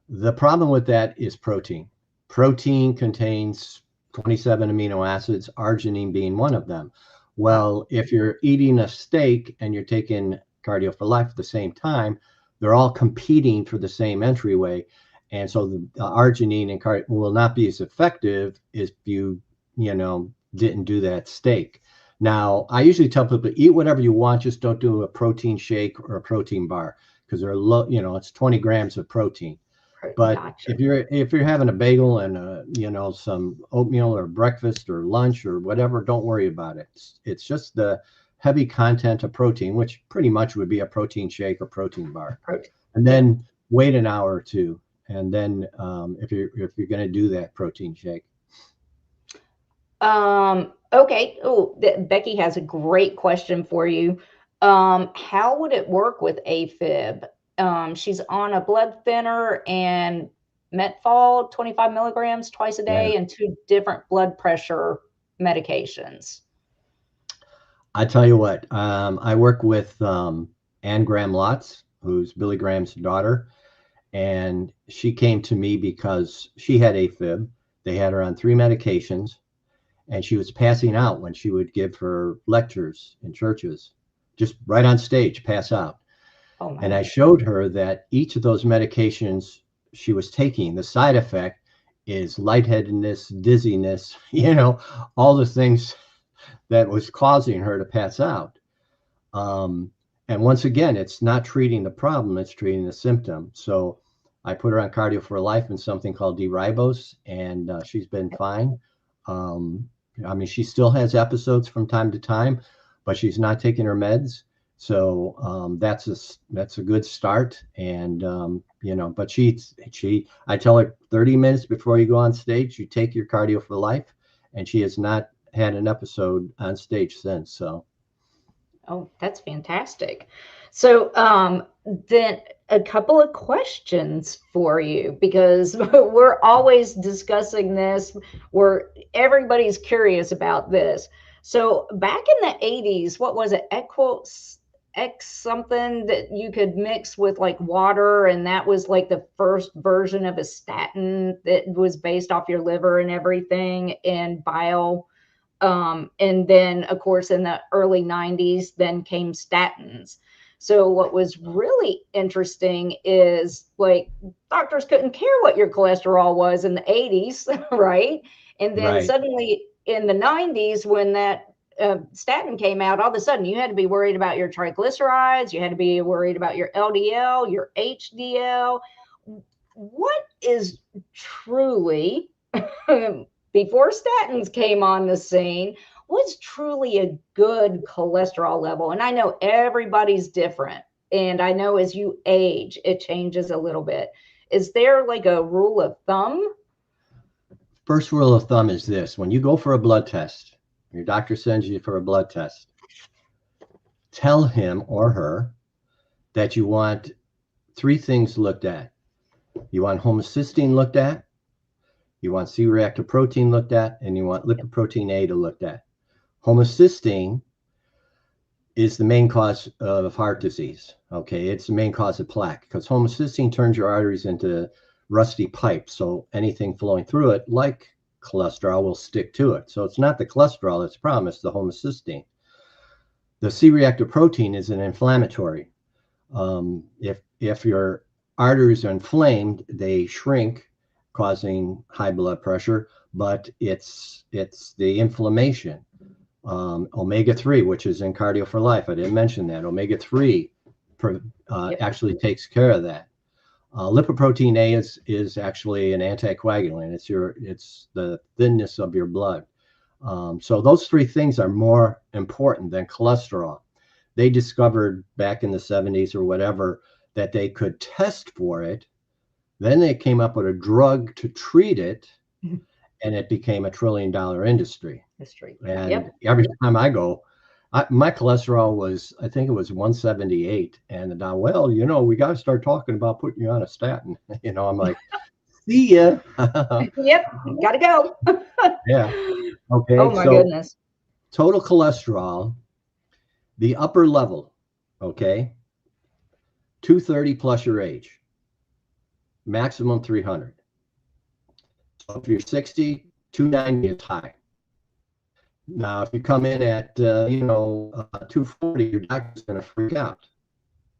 [SPEAKER 4] The problem with that is protein. Protein contains 27 amino acids, arginine being one of them. Well, if you're eating a steak and you're taking Cardio for Life at the same time, they're all competing for the same entryway. And so the arginine and will not be as effective if you didn't do that steak. Now, I usually tell people, eat whatever you want, just don't do a protein shake or a protein bar, because they're low, it's 20 grams of protein. But
[SPEAKER 3] Gotcha.
[SPEAKER 4] if you're having a bagel and some oatmeal or breakfast or lunch or whatever, don't worry about it. It's just the heavy content of protein, which pretty much would be a protein shake or protein bar. And then wait an hour or two, and then if you're going to do that protein shake.
[SPEAKER 3] Okay. Oh, Becky has a great question for you. How would it work with AFib? She's on a blood thinner and Metfol 25 milligrams twice a day and 2 different blood pressure medications.
[SPEAKER 4] I tell you what, I work with Ann Graham-Lotz, who's Billy Graham's daughter, and she came to me because she had AFib. They had her on 3 medications, and she was passing out when she would give her lectures in churches, just right on stage, pass out. Oh, and I showed her that each of those medications she was taking, the side effect is lightheadedness, dizziness, all the things that was causing her to pass out. And once again, it's not treating the problem, it's treating the symptom. So I put her on Cardio for Life and something called D-ribose, and she's been fine. She still has episodes from time to time, but she's not taking her meds. So that's a good start. And, but I tell her 30 minutes before you go on stage, you take your Cardio for Life, and she has not had an episode on stage since. So.
[SPEAKER 3] Oh, that's fantastic. So then a couple of questions for you, because we're always discussing this, where everybody's curious about this. So back in the 80s, what was it? X something that you could mix with like water, and that was like the first version of a statin that was based off your liver and everything, and bile. And then, of course, in the early 90s, then came statins. So what was really interesting is, like, doctors couldn't care what your cholesterol was in the 80s, right? And then suddenly in the 90s, when that statin came out, all of a sudden you had to be worried about your triglycerides, you had to be worried about your LDL, your HDL. What is truly before statins came on the scene, what's truly a good cholesterol level? And I know everybody's different, and I know as you age, it changes a little bit. Is there like a rule of thumb?
[SPEAKER 4] First rule of thumb is this: when you go for a blood test, your doctor sends you for a blood test, tell him or her that you want 3 things looked at. You want homocysteine looked at, you want C-reactive protein looked at, and you want lipoprotein A to looked at. Homocysteine is the main cause of heart disease. Okay, it's the main cause of plaque, because homocysteine turns your arteries into rusty pipes. So anything flowing through it, like cholesterol, will stick to it. So it's not the cholesterol that's the problem, it's the homocysteine. The C-reactive protein is an inflammatory. If your arteries are inflamed, they shrink, causing high blood pressure, but it's the inflammation. Omega-3, which is in Cardio for Life, I didn't mention that. Omega-3 actually takes care of that. Lipoprotein A is actually an anticoagulant. It's the thinness of your blood. So those 3 things are more important than cholesterol. They discovered back in the 70s or whatever that they could test for it. Then they came up with a drug to treat it, and it became a $1 trillion industry. And every time I go, my cholesterol was, I think it was 178. And the doctor, well, we got to start talking about putting you on a statin. I'm like, see ya.
[SPEAKER 3] Yep, gotta go.
[SPEAKER 4] Yeah. Okay.
[SPEAKER 3] Oh my goodness.
[SPEAKER 4] Total cholesterol, the upper level, okay, 230 plus your age. Maximum 300. So if you're 60, 290 is high. Now, if you come in at 240, your doctor's going to freak out.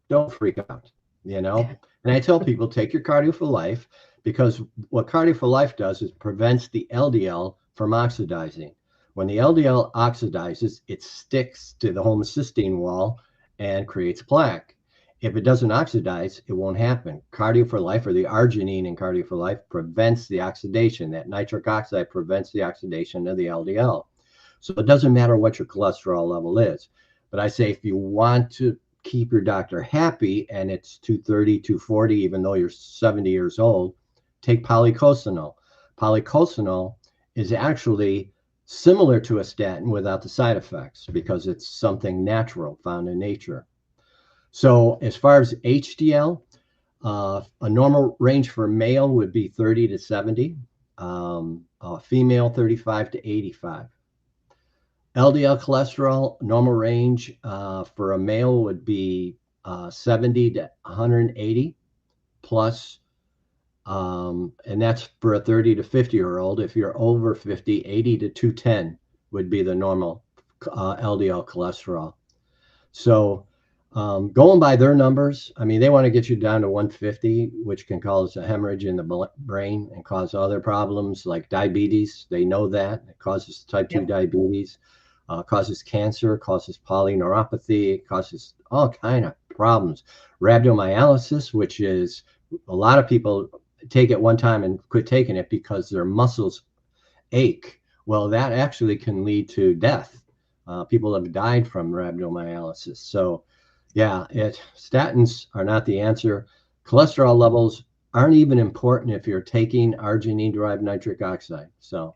[SPEAKER 4] Don't freak out, And I tell people, take your Cardio for Life, because what Cardio for Life does is prevents the LDL from oxidizing. When the LDL oxidizes, it sticks to the homocysteine wall and creates plaque. If it doesn't oxidize, it won't happen. Cardio for Life, or the arginine in Cardio for Life, prevents the oxidation. That nitric oxide prevents the oxidation of the LDL. So it doesn't matter what your cholesterol level is. But I say if you want to keep your doctor happy and it's 230, 240, even though you're 70 years old, take polycosanol. Polycosanol is actually similar to a statin without the side effects because it's something natural found in nature. So as far as HDL, a normal range for male would be 30 to 70, female 35 to 85. LDL cholesterol, normal range for a male would be 70 to 180 plus, and that's for a 30 to 50-year-old. If you're over 50, 80 to 210 would be the normal LDL cholesterol. So going by their numbers, I mean, they want to get you down to 150, which can cause a hemorrhage in the brain and cause other problems like diabetes. They know that. It causes type 2 diabetes. Causes cancer, causes polyneuropathy, it causes all kind of problems. Rhabdomyolysis, which is a lot of people take it one time and quit taking it because their muscles ache. Well, that actually can lead to death. People have died from rhabdomyolysis. So yeah, statins are not the answer. Cholesterol levels aren't even important if you're taking arginine-derived nitric oxide. So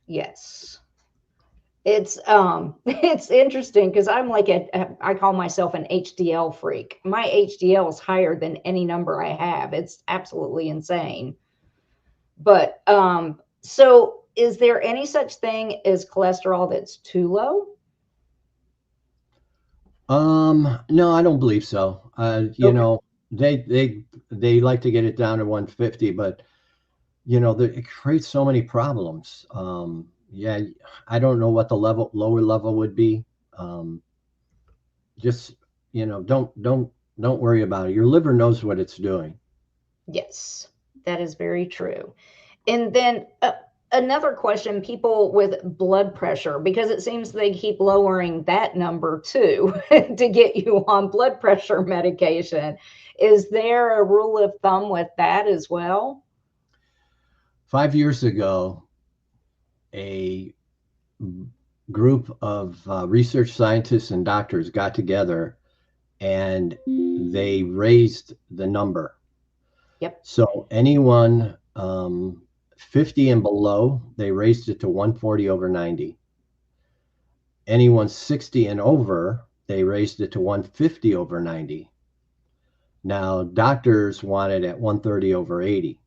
[SPEAKER 3] yes. It's interesting because I'm like I call myself an HDL freak. My HDL is higher than any number I have. It's absolutely insane. But so is there any such thing as cholesterol that's too low?
[SPEAKER 4] No, I don't believe so. You know, they like to get it down to 150, but you know, it creates so many problems. Yeah, I don't know what the lower level would be. Just, you know, don't worry about it. Your liver knows what it's doing.
[SPEAKER 3] Yes, that is very true. And then another question, people with blood pressure, because it seems they keep lowering that number too to get you on blood pressure medication. Is there a rule of thumb with that as well?
[SPEAKER 4] 5 years ago, a group of research scientists and doctors got together and they raised the number.
[SPEAKER 3] Yep.
[SPEAKER 4] So anyone 50 and below, they raised it to 140 over 90. Anyone 60 and over, they raised it to 150 over 90. Now, doctors want it at 130 over 80.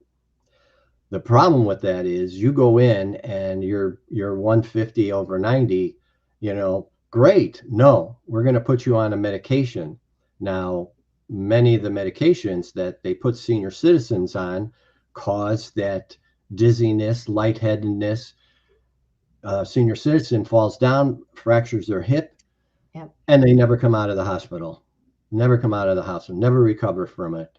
[SPEAKER 4] The problem with that is you go in and you're 150 over 90, you know, great. No, we're going to put you on a medication. Now, many of the medications that they put senior citizens on cause that dizziness, lightheadedness. Senior citizen falls down, fractures their hip, and they never come out of the hospital. Never come out of the hospital, never recover from it.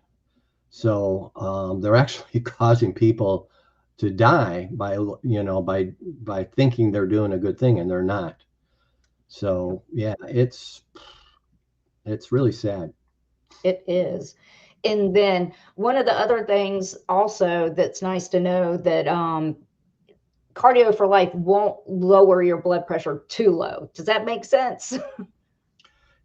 [SPEAKER 4] So they're actually causing people to die by, you know, by thinking they're doing a good thing and they're not. So yeah, it's really sad.
[SPEAKER 3] It is. And then one of the other things also that's nice to know that Cardio for Life won't lower your blood pressure too low. Does that make sense?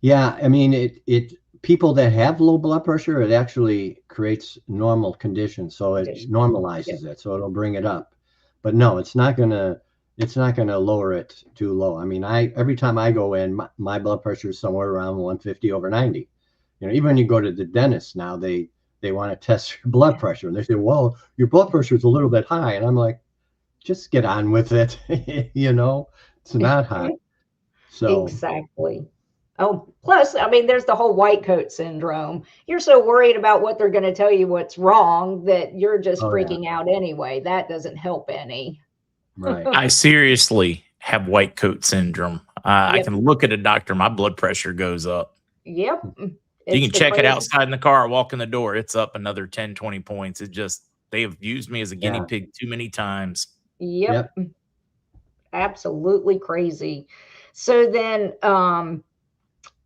[SPEAKER 4] Yeah, I mean, it people that have low blood pressure, it actually creates normal conditions. So it normalizes it. So it'll bring it up. But no, it's not gonna lower it too low. I mean, every time I go in, my blood pressure is somewhere around 150 over 90. You know, even when you go to the dentist now, they want to test your blood pressure and they say, well, your blood pressure is a little bit high. And I'm like, just get on with it. You know, it's not high. So
[SPEAKER 3] exactly. Oh, plus, I mean, there's the whole white coat syndrome. You're so worried about what they're going to tell you what's wrong that you're just freaking out anyway. That doesn't help any.
[SPEAKER 4] Right.
[SPEAKER 1] I seriously have white coat syndrome. I can look at a doctor, my blood pressure goes up.
[SPEAKER 3] Yep.
[SPEAKER 1] You can check it outside in the car, walk in the door, it's up another 10, 20 points. It just, They have used me as a guinea
[SPEAKER 4] Yeah.
[SPEAKER 1] pig too many times.
[SPEAKER 3] Yep.
[SPEAKER 4] Yep.
[SPEAKER 3] Absolutely crazy. So then,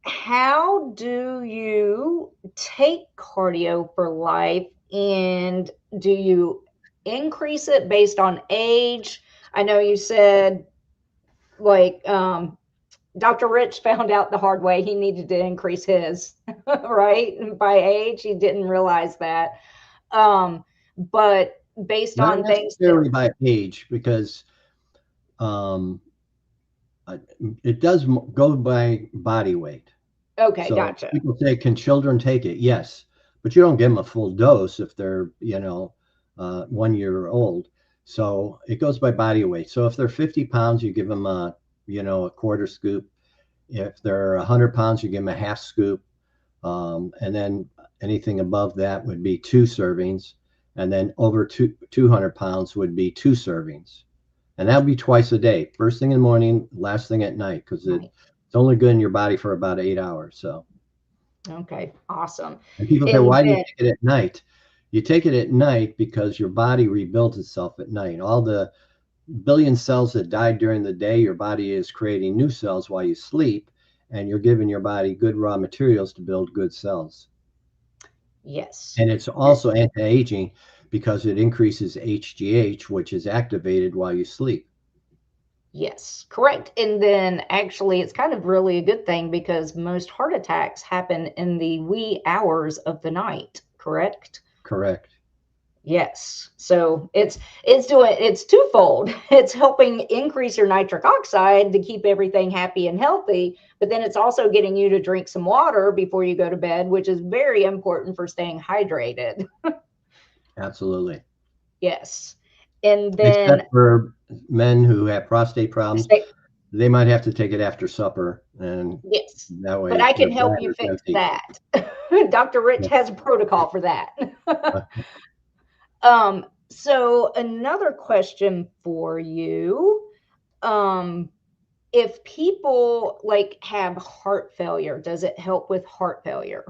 [SPEAKER 3] how do you take cardio for life, and do you increase it based on age? I know you said like Dr. Rich found out the hard way he needed to increase his, right? By age, he didn't realize that. But based
[SPEAKER 4] Not
[SPEAKER 3] on things that,
[SPEAKER 4] necessarily by age, because um, it does go by body weight.
[SPEAKER 3] okay,
[SPEAKER 4] So
[SPEAKER 3] gotcha.
[SPEAKER 4] people say, can children take it? Yes, but you don't give them a full dose if they're, 1 year old. So it goes by body weight. So if they're 50 pounds, you give them a quarter scoop. If they're 100 pounds, you give them a half scoop. And then anything above that would be 2 servings. And then over 200 pounds would be 2 servings. And that would be twice a day, first thing in the morning, last thing at night, because
[SPEAKER 3] Right.
[SPEAKER 4] it's only good in your body for about 8 hours. So,
[SPEAKER 3] Okay, awesome.
[SPEAKER 4] and people say,
[SPEAKER 3] And
[SPEAKER 4] why do you
[SPEAKER 3] then,
[SPEAKER 4] take it at night? You take it at night because your body rebuilds itself at night. All the billion cells that died during the day, your body is creating new cells while you sleep, and you're giving your body good raw materials to build good cells.
[SPEAKER 3] yes.
[SPEAKER 4] And it's also anti-aging because it increases HGH, which is activated while you sleep.
[SPEAKER 3] Yes, correct. And then actually, it's kind of really a good thing because most heart attacks happen in the wee hours of the night, correct?
[SPEAKER 4] Correct.
[SPEAKER 3] Yes. So it's twofold. It's helping increase your nitric oxide to keep everything happy and healthy, but then it's also getting you to drink some water before you go to bed, which is very important for staying hydrated.
[SPEAKER 4] Absolutely.
[SPEAKER 3] Yes. And then
[SPEAKER 4] Except for men who have prostate problems,
[SPEAKER 3] say,
[SPEAKER 4] they might have to take it after supper, and
[SPEAKER 3] yes,
[SPEAKER 4] that
[SPEAKER 3] but
[SPEAKER 4] way
[SPEAKER 3] I
[SPEAKER 4] their
[SPEAKER 3] can help you
[SPEAKER 4] bladder's
[SPEAKER 3] fix
[SPEAKER 4] empty.
[SPEAKER 3] that. Dr. Rich
[SPEAKER 4] Yeah.
[SPEAKER 3] has a protocol for that. So another question for you. If people like have heart failure, does it help with heart failure?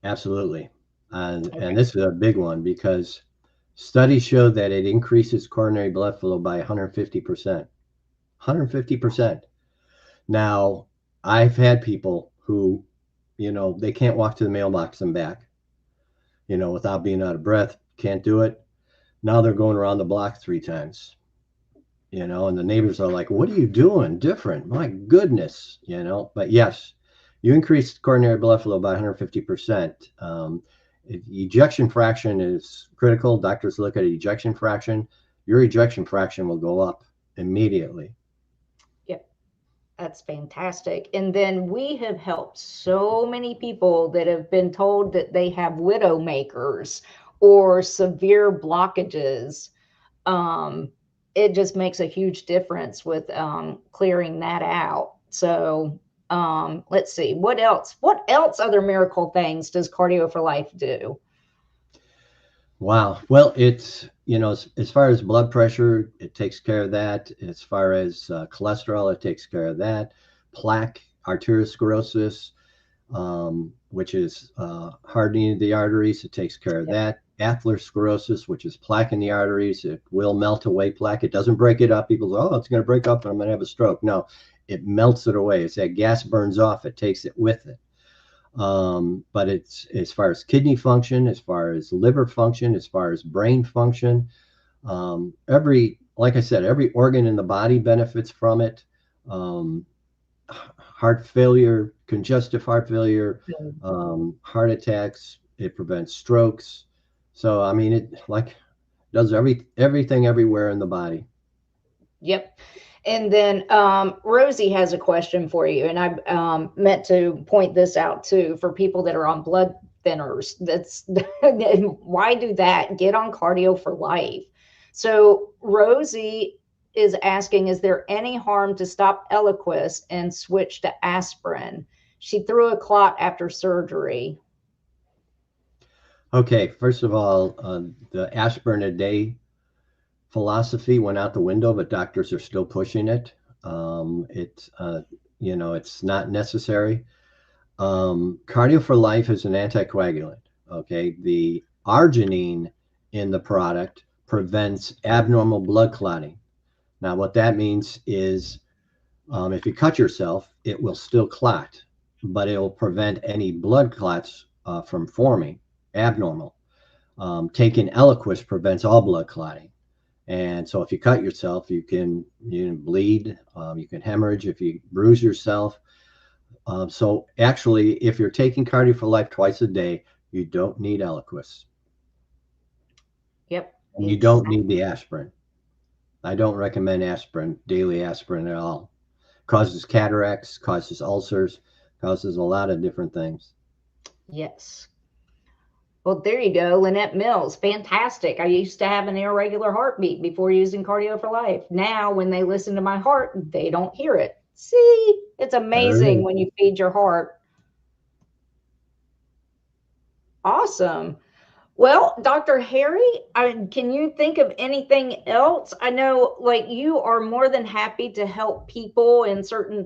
[SPEAKER 4] Absolutely.
[SPEAKER 3] Okay.
[SPEAKER 4] And this is a big one because studies show that it increases coronary blood flow by 150%. 150%. Now, I've had people who, they can't walk to the mailbox and back, without being out of breath, can't do it. Now they're going around the block 3 times, and the neighbors are like, what are you doing different? My goodness, but yes, you increase coronary blood flow by 150%. Ejection fraction is critical. Doctors look at ejection fraction. Your ejection fraction will go up immediately.
[SPEAKER 3] Yep. That's fantastic. And then we have helped so many people that have been told that they have widow makers or severe blockages. It just makes a huge difference with clearing that out. So let's see, what else? What else other miracle things does Cardio for Life do?
[SPEAKER 4] Wow. Well, it's, as far as blood pressure, it takes care of that. As far as cholesterol, it takes care of that. Plaque, arteriosclerosis, which is hardening of the arteries, it takes care of
[SPEAKER 3] Yep.
[SPEAKER 4] that. Atherosclerosis, which is plaque in the arteries, it will melt away plaque. It doesn't break it up. People say, oh, it's going to break up and I'm going to have a stroke. No, it melts it away. It's that gas burns off, it takes it with it. But it's as far as kidney function, as far as liver function, as far as brain function, like I said, every organ in the body benefits from it. Heart failure, congestive heart failure, heart attacks, it prevents strokes. So, I mean, it does everything everywhere in the body.
[SPEAKER 3] Yep. And then Rosie has a question for you, and I meant to point this out too for people that are on blood thinners. That's why do that? Get on Cardio for Life. So Rosie is asking, is there any harm to stop Eliquis and switch to aspirin? She threw a clot after surgery.
[SPEAKER 4] Okay, first of all, the aspirin a day philosophy went out the window, but doctors are still pushing it. It's not necessary. Cardio for Life is an anticoagulant. Okay, the arginine in the product prevents abnormal blood clotting. Now, what that means is if you cut yourself, it will still clot, but it will prevent any blood clots from forming abnormal. Taking Eliquis prevents all blood clotting. And so if you cut yourself, you can bleed, you can hemorrhage if you bruise yourself. So actually, if you're taking Cardio for Life twice a day, you don't need Eliquis.
[SPEAKER 3] Yep.
[SPEAKER 4] And you don't need the aspirin. I don't recommend aspirin, daily aspirin at all. Causes cataracts, causes ulcers, causes a lot of different things.
[SPEAKER 3] Yes. Well, there you go. Lynette Mills, fantastic. I used to have an irregular heartbeat before using Cardio for Life. Now, when they listen to my heart, they don't hear it. See, it's amazing when you feed your heart. Awesome. Well, Dr. Harry, can you think of anything else? I know, like, you are more than happy to help people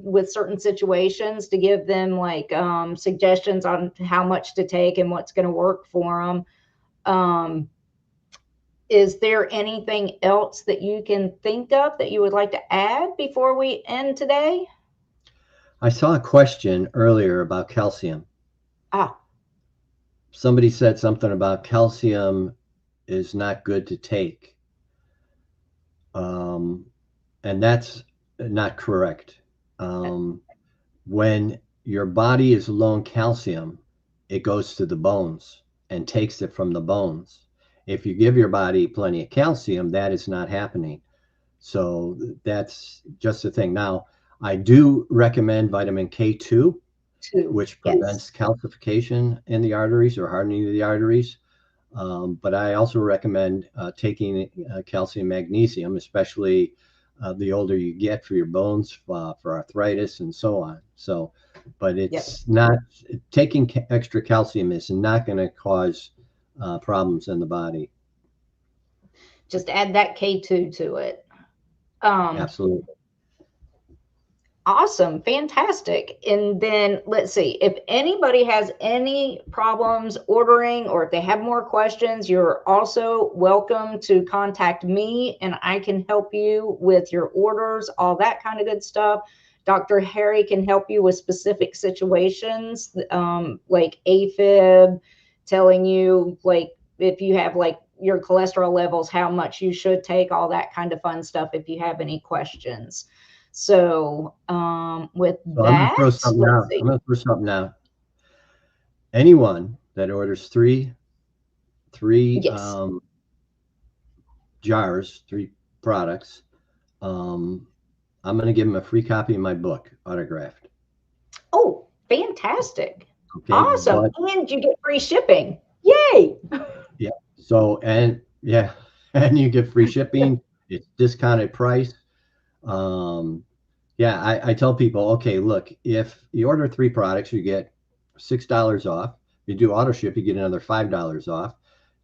[SPEAKER 3] with certain situations, to give them like suggestions on how much to take and what's going to work for them. Is there anything else that you can think of that you would like to add before we end today?
[SPEAKER 4] I saw a question earlier about calcium. Somebody said something about calcium is not good to take. And that's not correct. When your body is low in calcium, it goes to the bones and takes it from the bones. If you give your body plenty of calcium, that is not happening. So that's just the thing. Now, I do recommend vitamin K2, which prevents calcification in the arteries or hardening of the arteries. But I also recommend taking calcium magnesium, especially the older you get, for your bones, for arthritis and so on. So, but it's not, taking extra calcium is not going to cause problems in the body.
[SPEAKER 3] Just add that K2 to it.
[SPEAKER 4] Absolutely.
[SPEAKER 3] Awesome. Fantastic. And then let's see, if anybody has any problems ordering, or if they have more questions, you're also welcome to contact me and I can help you with your orders, all that kind of good stuff. Dr. Harry can help you with specific situations, like AFib, telling you, like, if you have like your cholesterol levels, how much you should take, all that kind of fun stuff if you have any questions. So with that,
[SPEAKER 4] I'm going to throw something out. Anyone that orders three jars, 3 products, I'm going to give them a free copy of my book, autographed.
[SPEAKER 3] Oh, fantastic.
[SPEAKER 4] Okay,
[SPEAKER 3] awesome. And you get free shipping. Yay.
[SPEAKER 4] Yeah. So, and you get free shipping. It's discounted price. Yeah, I tell people, okay, look, if you order 3 products, you get $6 off. If you do auto ship, you get another $5 off.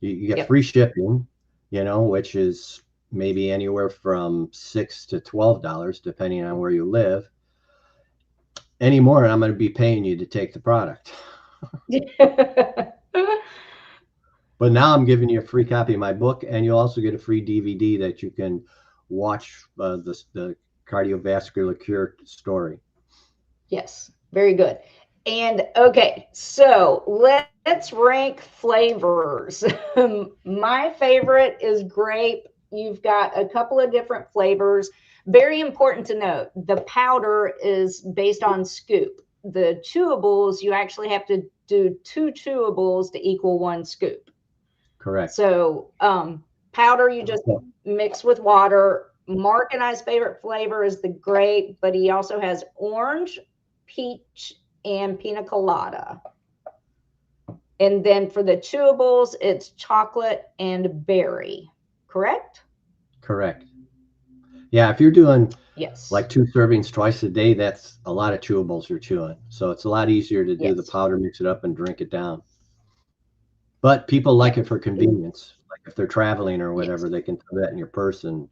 [SPEAKER 4] You get free shipping, which is maybe anywhere from $6 to $12, depending on where you live. Any more, and I'm going to be paying you to take the product. But now I'm giving you a free copy of my book, and you'll also get a free DVD that you can watch the cardiovascular cure story.
[SPEAKER 3] Yes, very good. And okay, so let's rank flavors. My favorite is grape. You've got a couple of different flavors. Very important to note, the powder is based on scoop. The chewables, you actually have to do 2 chewables to equal 1 scoop.
[SPEAKER 4] Correct.
[SPEAKER 3] So powder, you just mix with water. Mark and I's favorite flavor is the grape, but he also has orange, peach, and pina colada. And then for the chewables, it's chocolate and berry. Correct?
[SPEAKER 4] Correct. Yeah, if you're doing
[SPEAKER 3] yes,
[SPEAKER 4] like 2 servings twice a day, that's a lot of chewables you're chewing. So it's a lot easier to do the powder, mix it up, and drink it down. But people like it for convenience. Like if they're traveling or whatever, they can throw that in your purse and,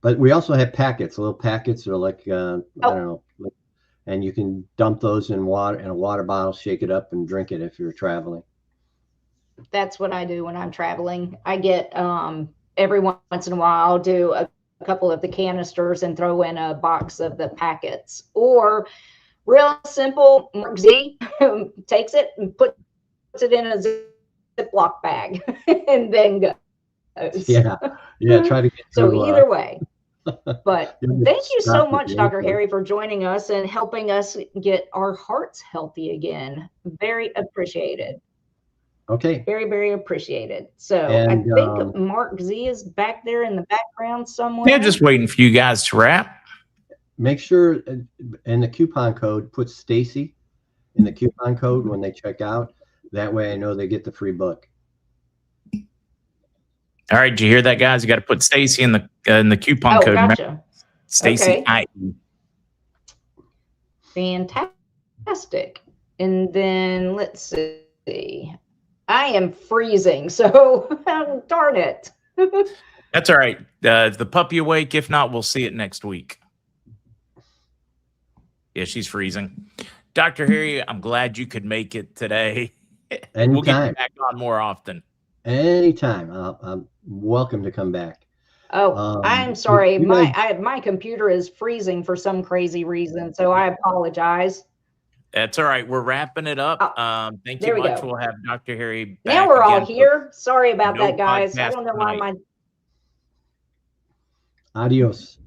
[SPEAKER 4] But we also have packets. Little packets are like, I don't know. And you can dump those in a water bottle, shake it up, and drink it if you're traveling.
[SPEAKER 3] That's what I do when I'm traveling. I get every once in a while I'll do a couple of the canisters and throw in a box of the packets. Or real simple, MarkZ takes it and puts it in a Ziploc bag and then goes.
[SPEAKER 4] Yeah, try to get
[SPEAKER 3] So
[SPEAKER 4] to,
[SPEAKER 3] either way. But
[SPEAKER 4] Yeah,
[SPEAKER 3] thank you so
[SPEAKER 4] stop
[SPEAKER 3] much,
[SPEAKER 4] it,
[SPEAKER 3] Dr.
[SPEAKER 4] yeah.
[SPEAKER 3] Harry, for joining us and helping us get our hearts healthy again. Very appreciated.
[SPEAKER 4] Okay.
[SPEAKER 3] Very, very appreciated. So
[SPEAKER 4] And,
[SPEAKER 3] I think MarkZ is back there in the background somewhere.
[SPEAKER 1] Yeah, just waiting for you guys to wrap.
[SPEAKER 4] make sure in the coupon code, put Stacy in the coupon code when they check out. That way I know they get the free book.
[SPEAKER 1] All right, did you hear that, guys? You got to put Stacy in the coupon code.
[SPEAKER 3] Gotcha.
[SPEAKER 1] Stacy
[SPEAKER 3] Okay.
[SPEAKER 1] IE.
[SPEAKER 3] Fantastic. And then let's see. I am freezing, so darn it.
[SPEAKER 1] That's all right. Is the puppy awake? If not, we'll see it next week. Yeah, she's freezing. Dr. Harry, I'm glad you could make it today. We'll get you
[SPEAKER 4] Anytime.
[SPEAKER 1] back on more often.
[SPEAKER 4] Anytime. I'm welcome to come back.
[SPEAKER 3] Oh, I'm sorry.
[SPEAKER 4] you guys-
[SPEAKER 3] My computer is freezing for some crazy reason, so I apologize.
[SPEAKER 1] That's all right. We're wrapping it up. Thank
[SPEAKER 3] there
[SPEAKER 1] you
[SPEAKER 3] we
[SPEAKER 1] much.
[SPEAKER 3] go.
[SPEAKER 1] We'll have Dr. Harry back
[SPEAKER 3] Now we're all
[SPEAKER 1] again for
[SPEAKER 3] here. Sorry about
[SPEAKER 1] no
[SPEAKER 3] that, guys. I
[SPEAKER 1] podcast
[SPEAKER 3] don't know why
[SPEAKER 1] tonight.
[SPEAKER 3] my
[SPEAKER 4] Adios.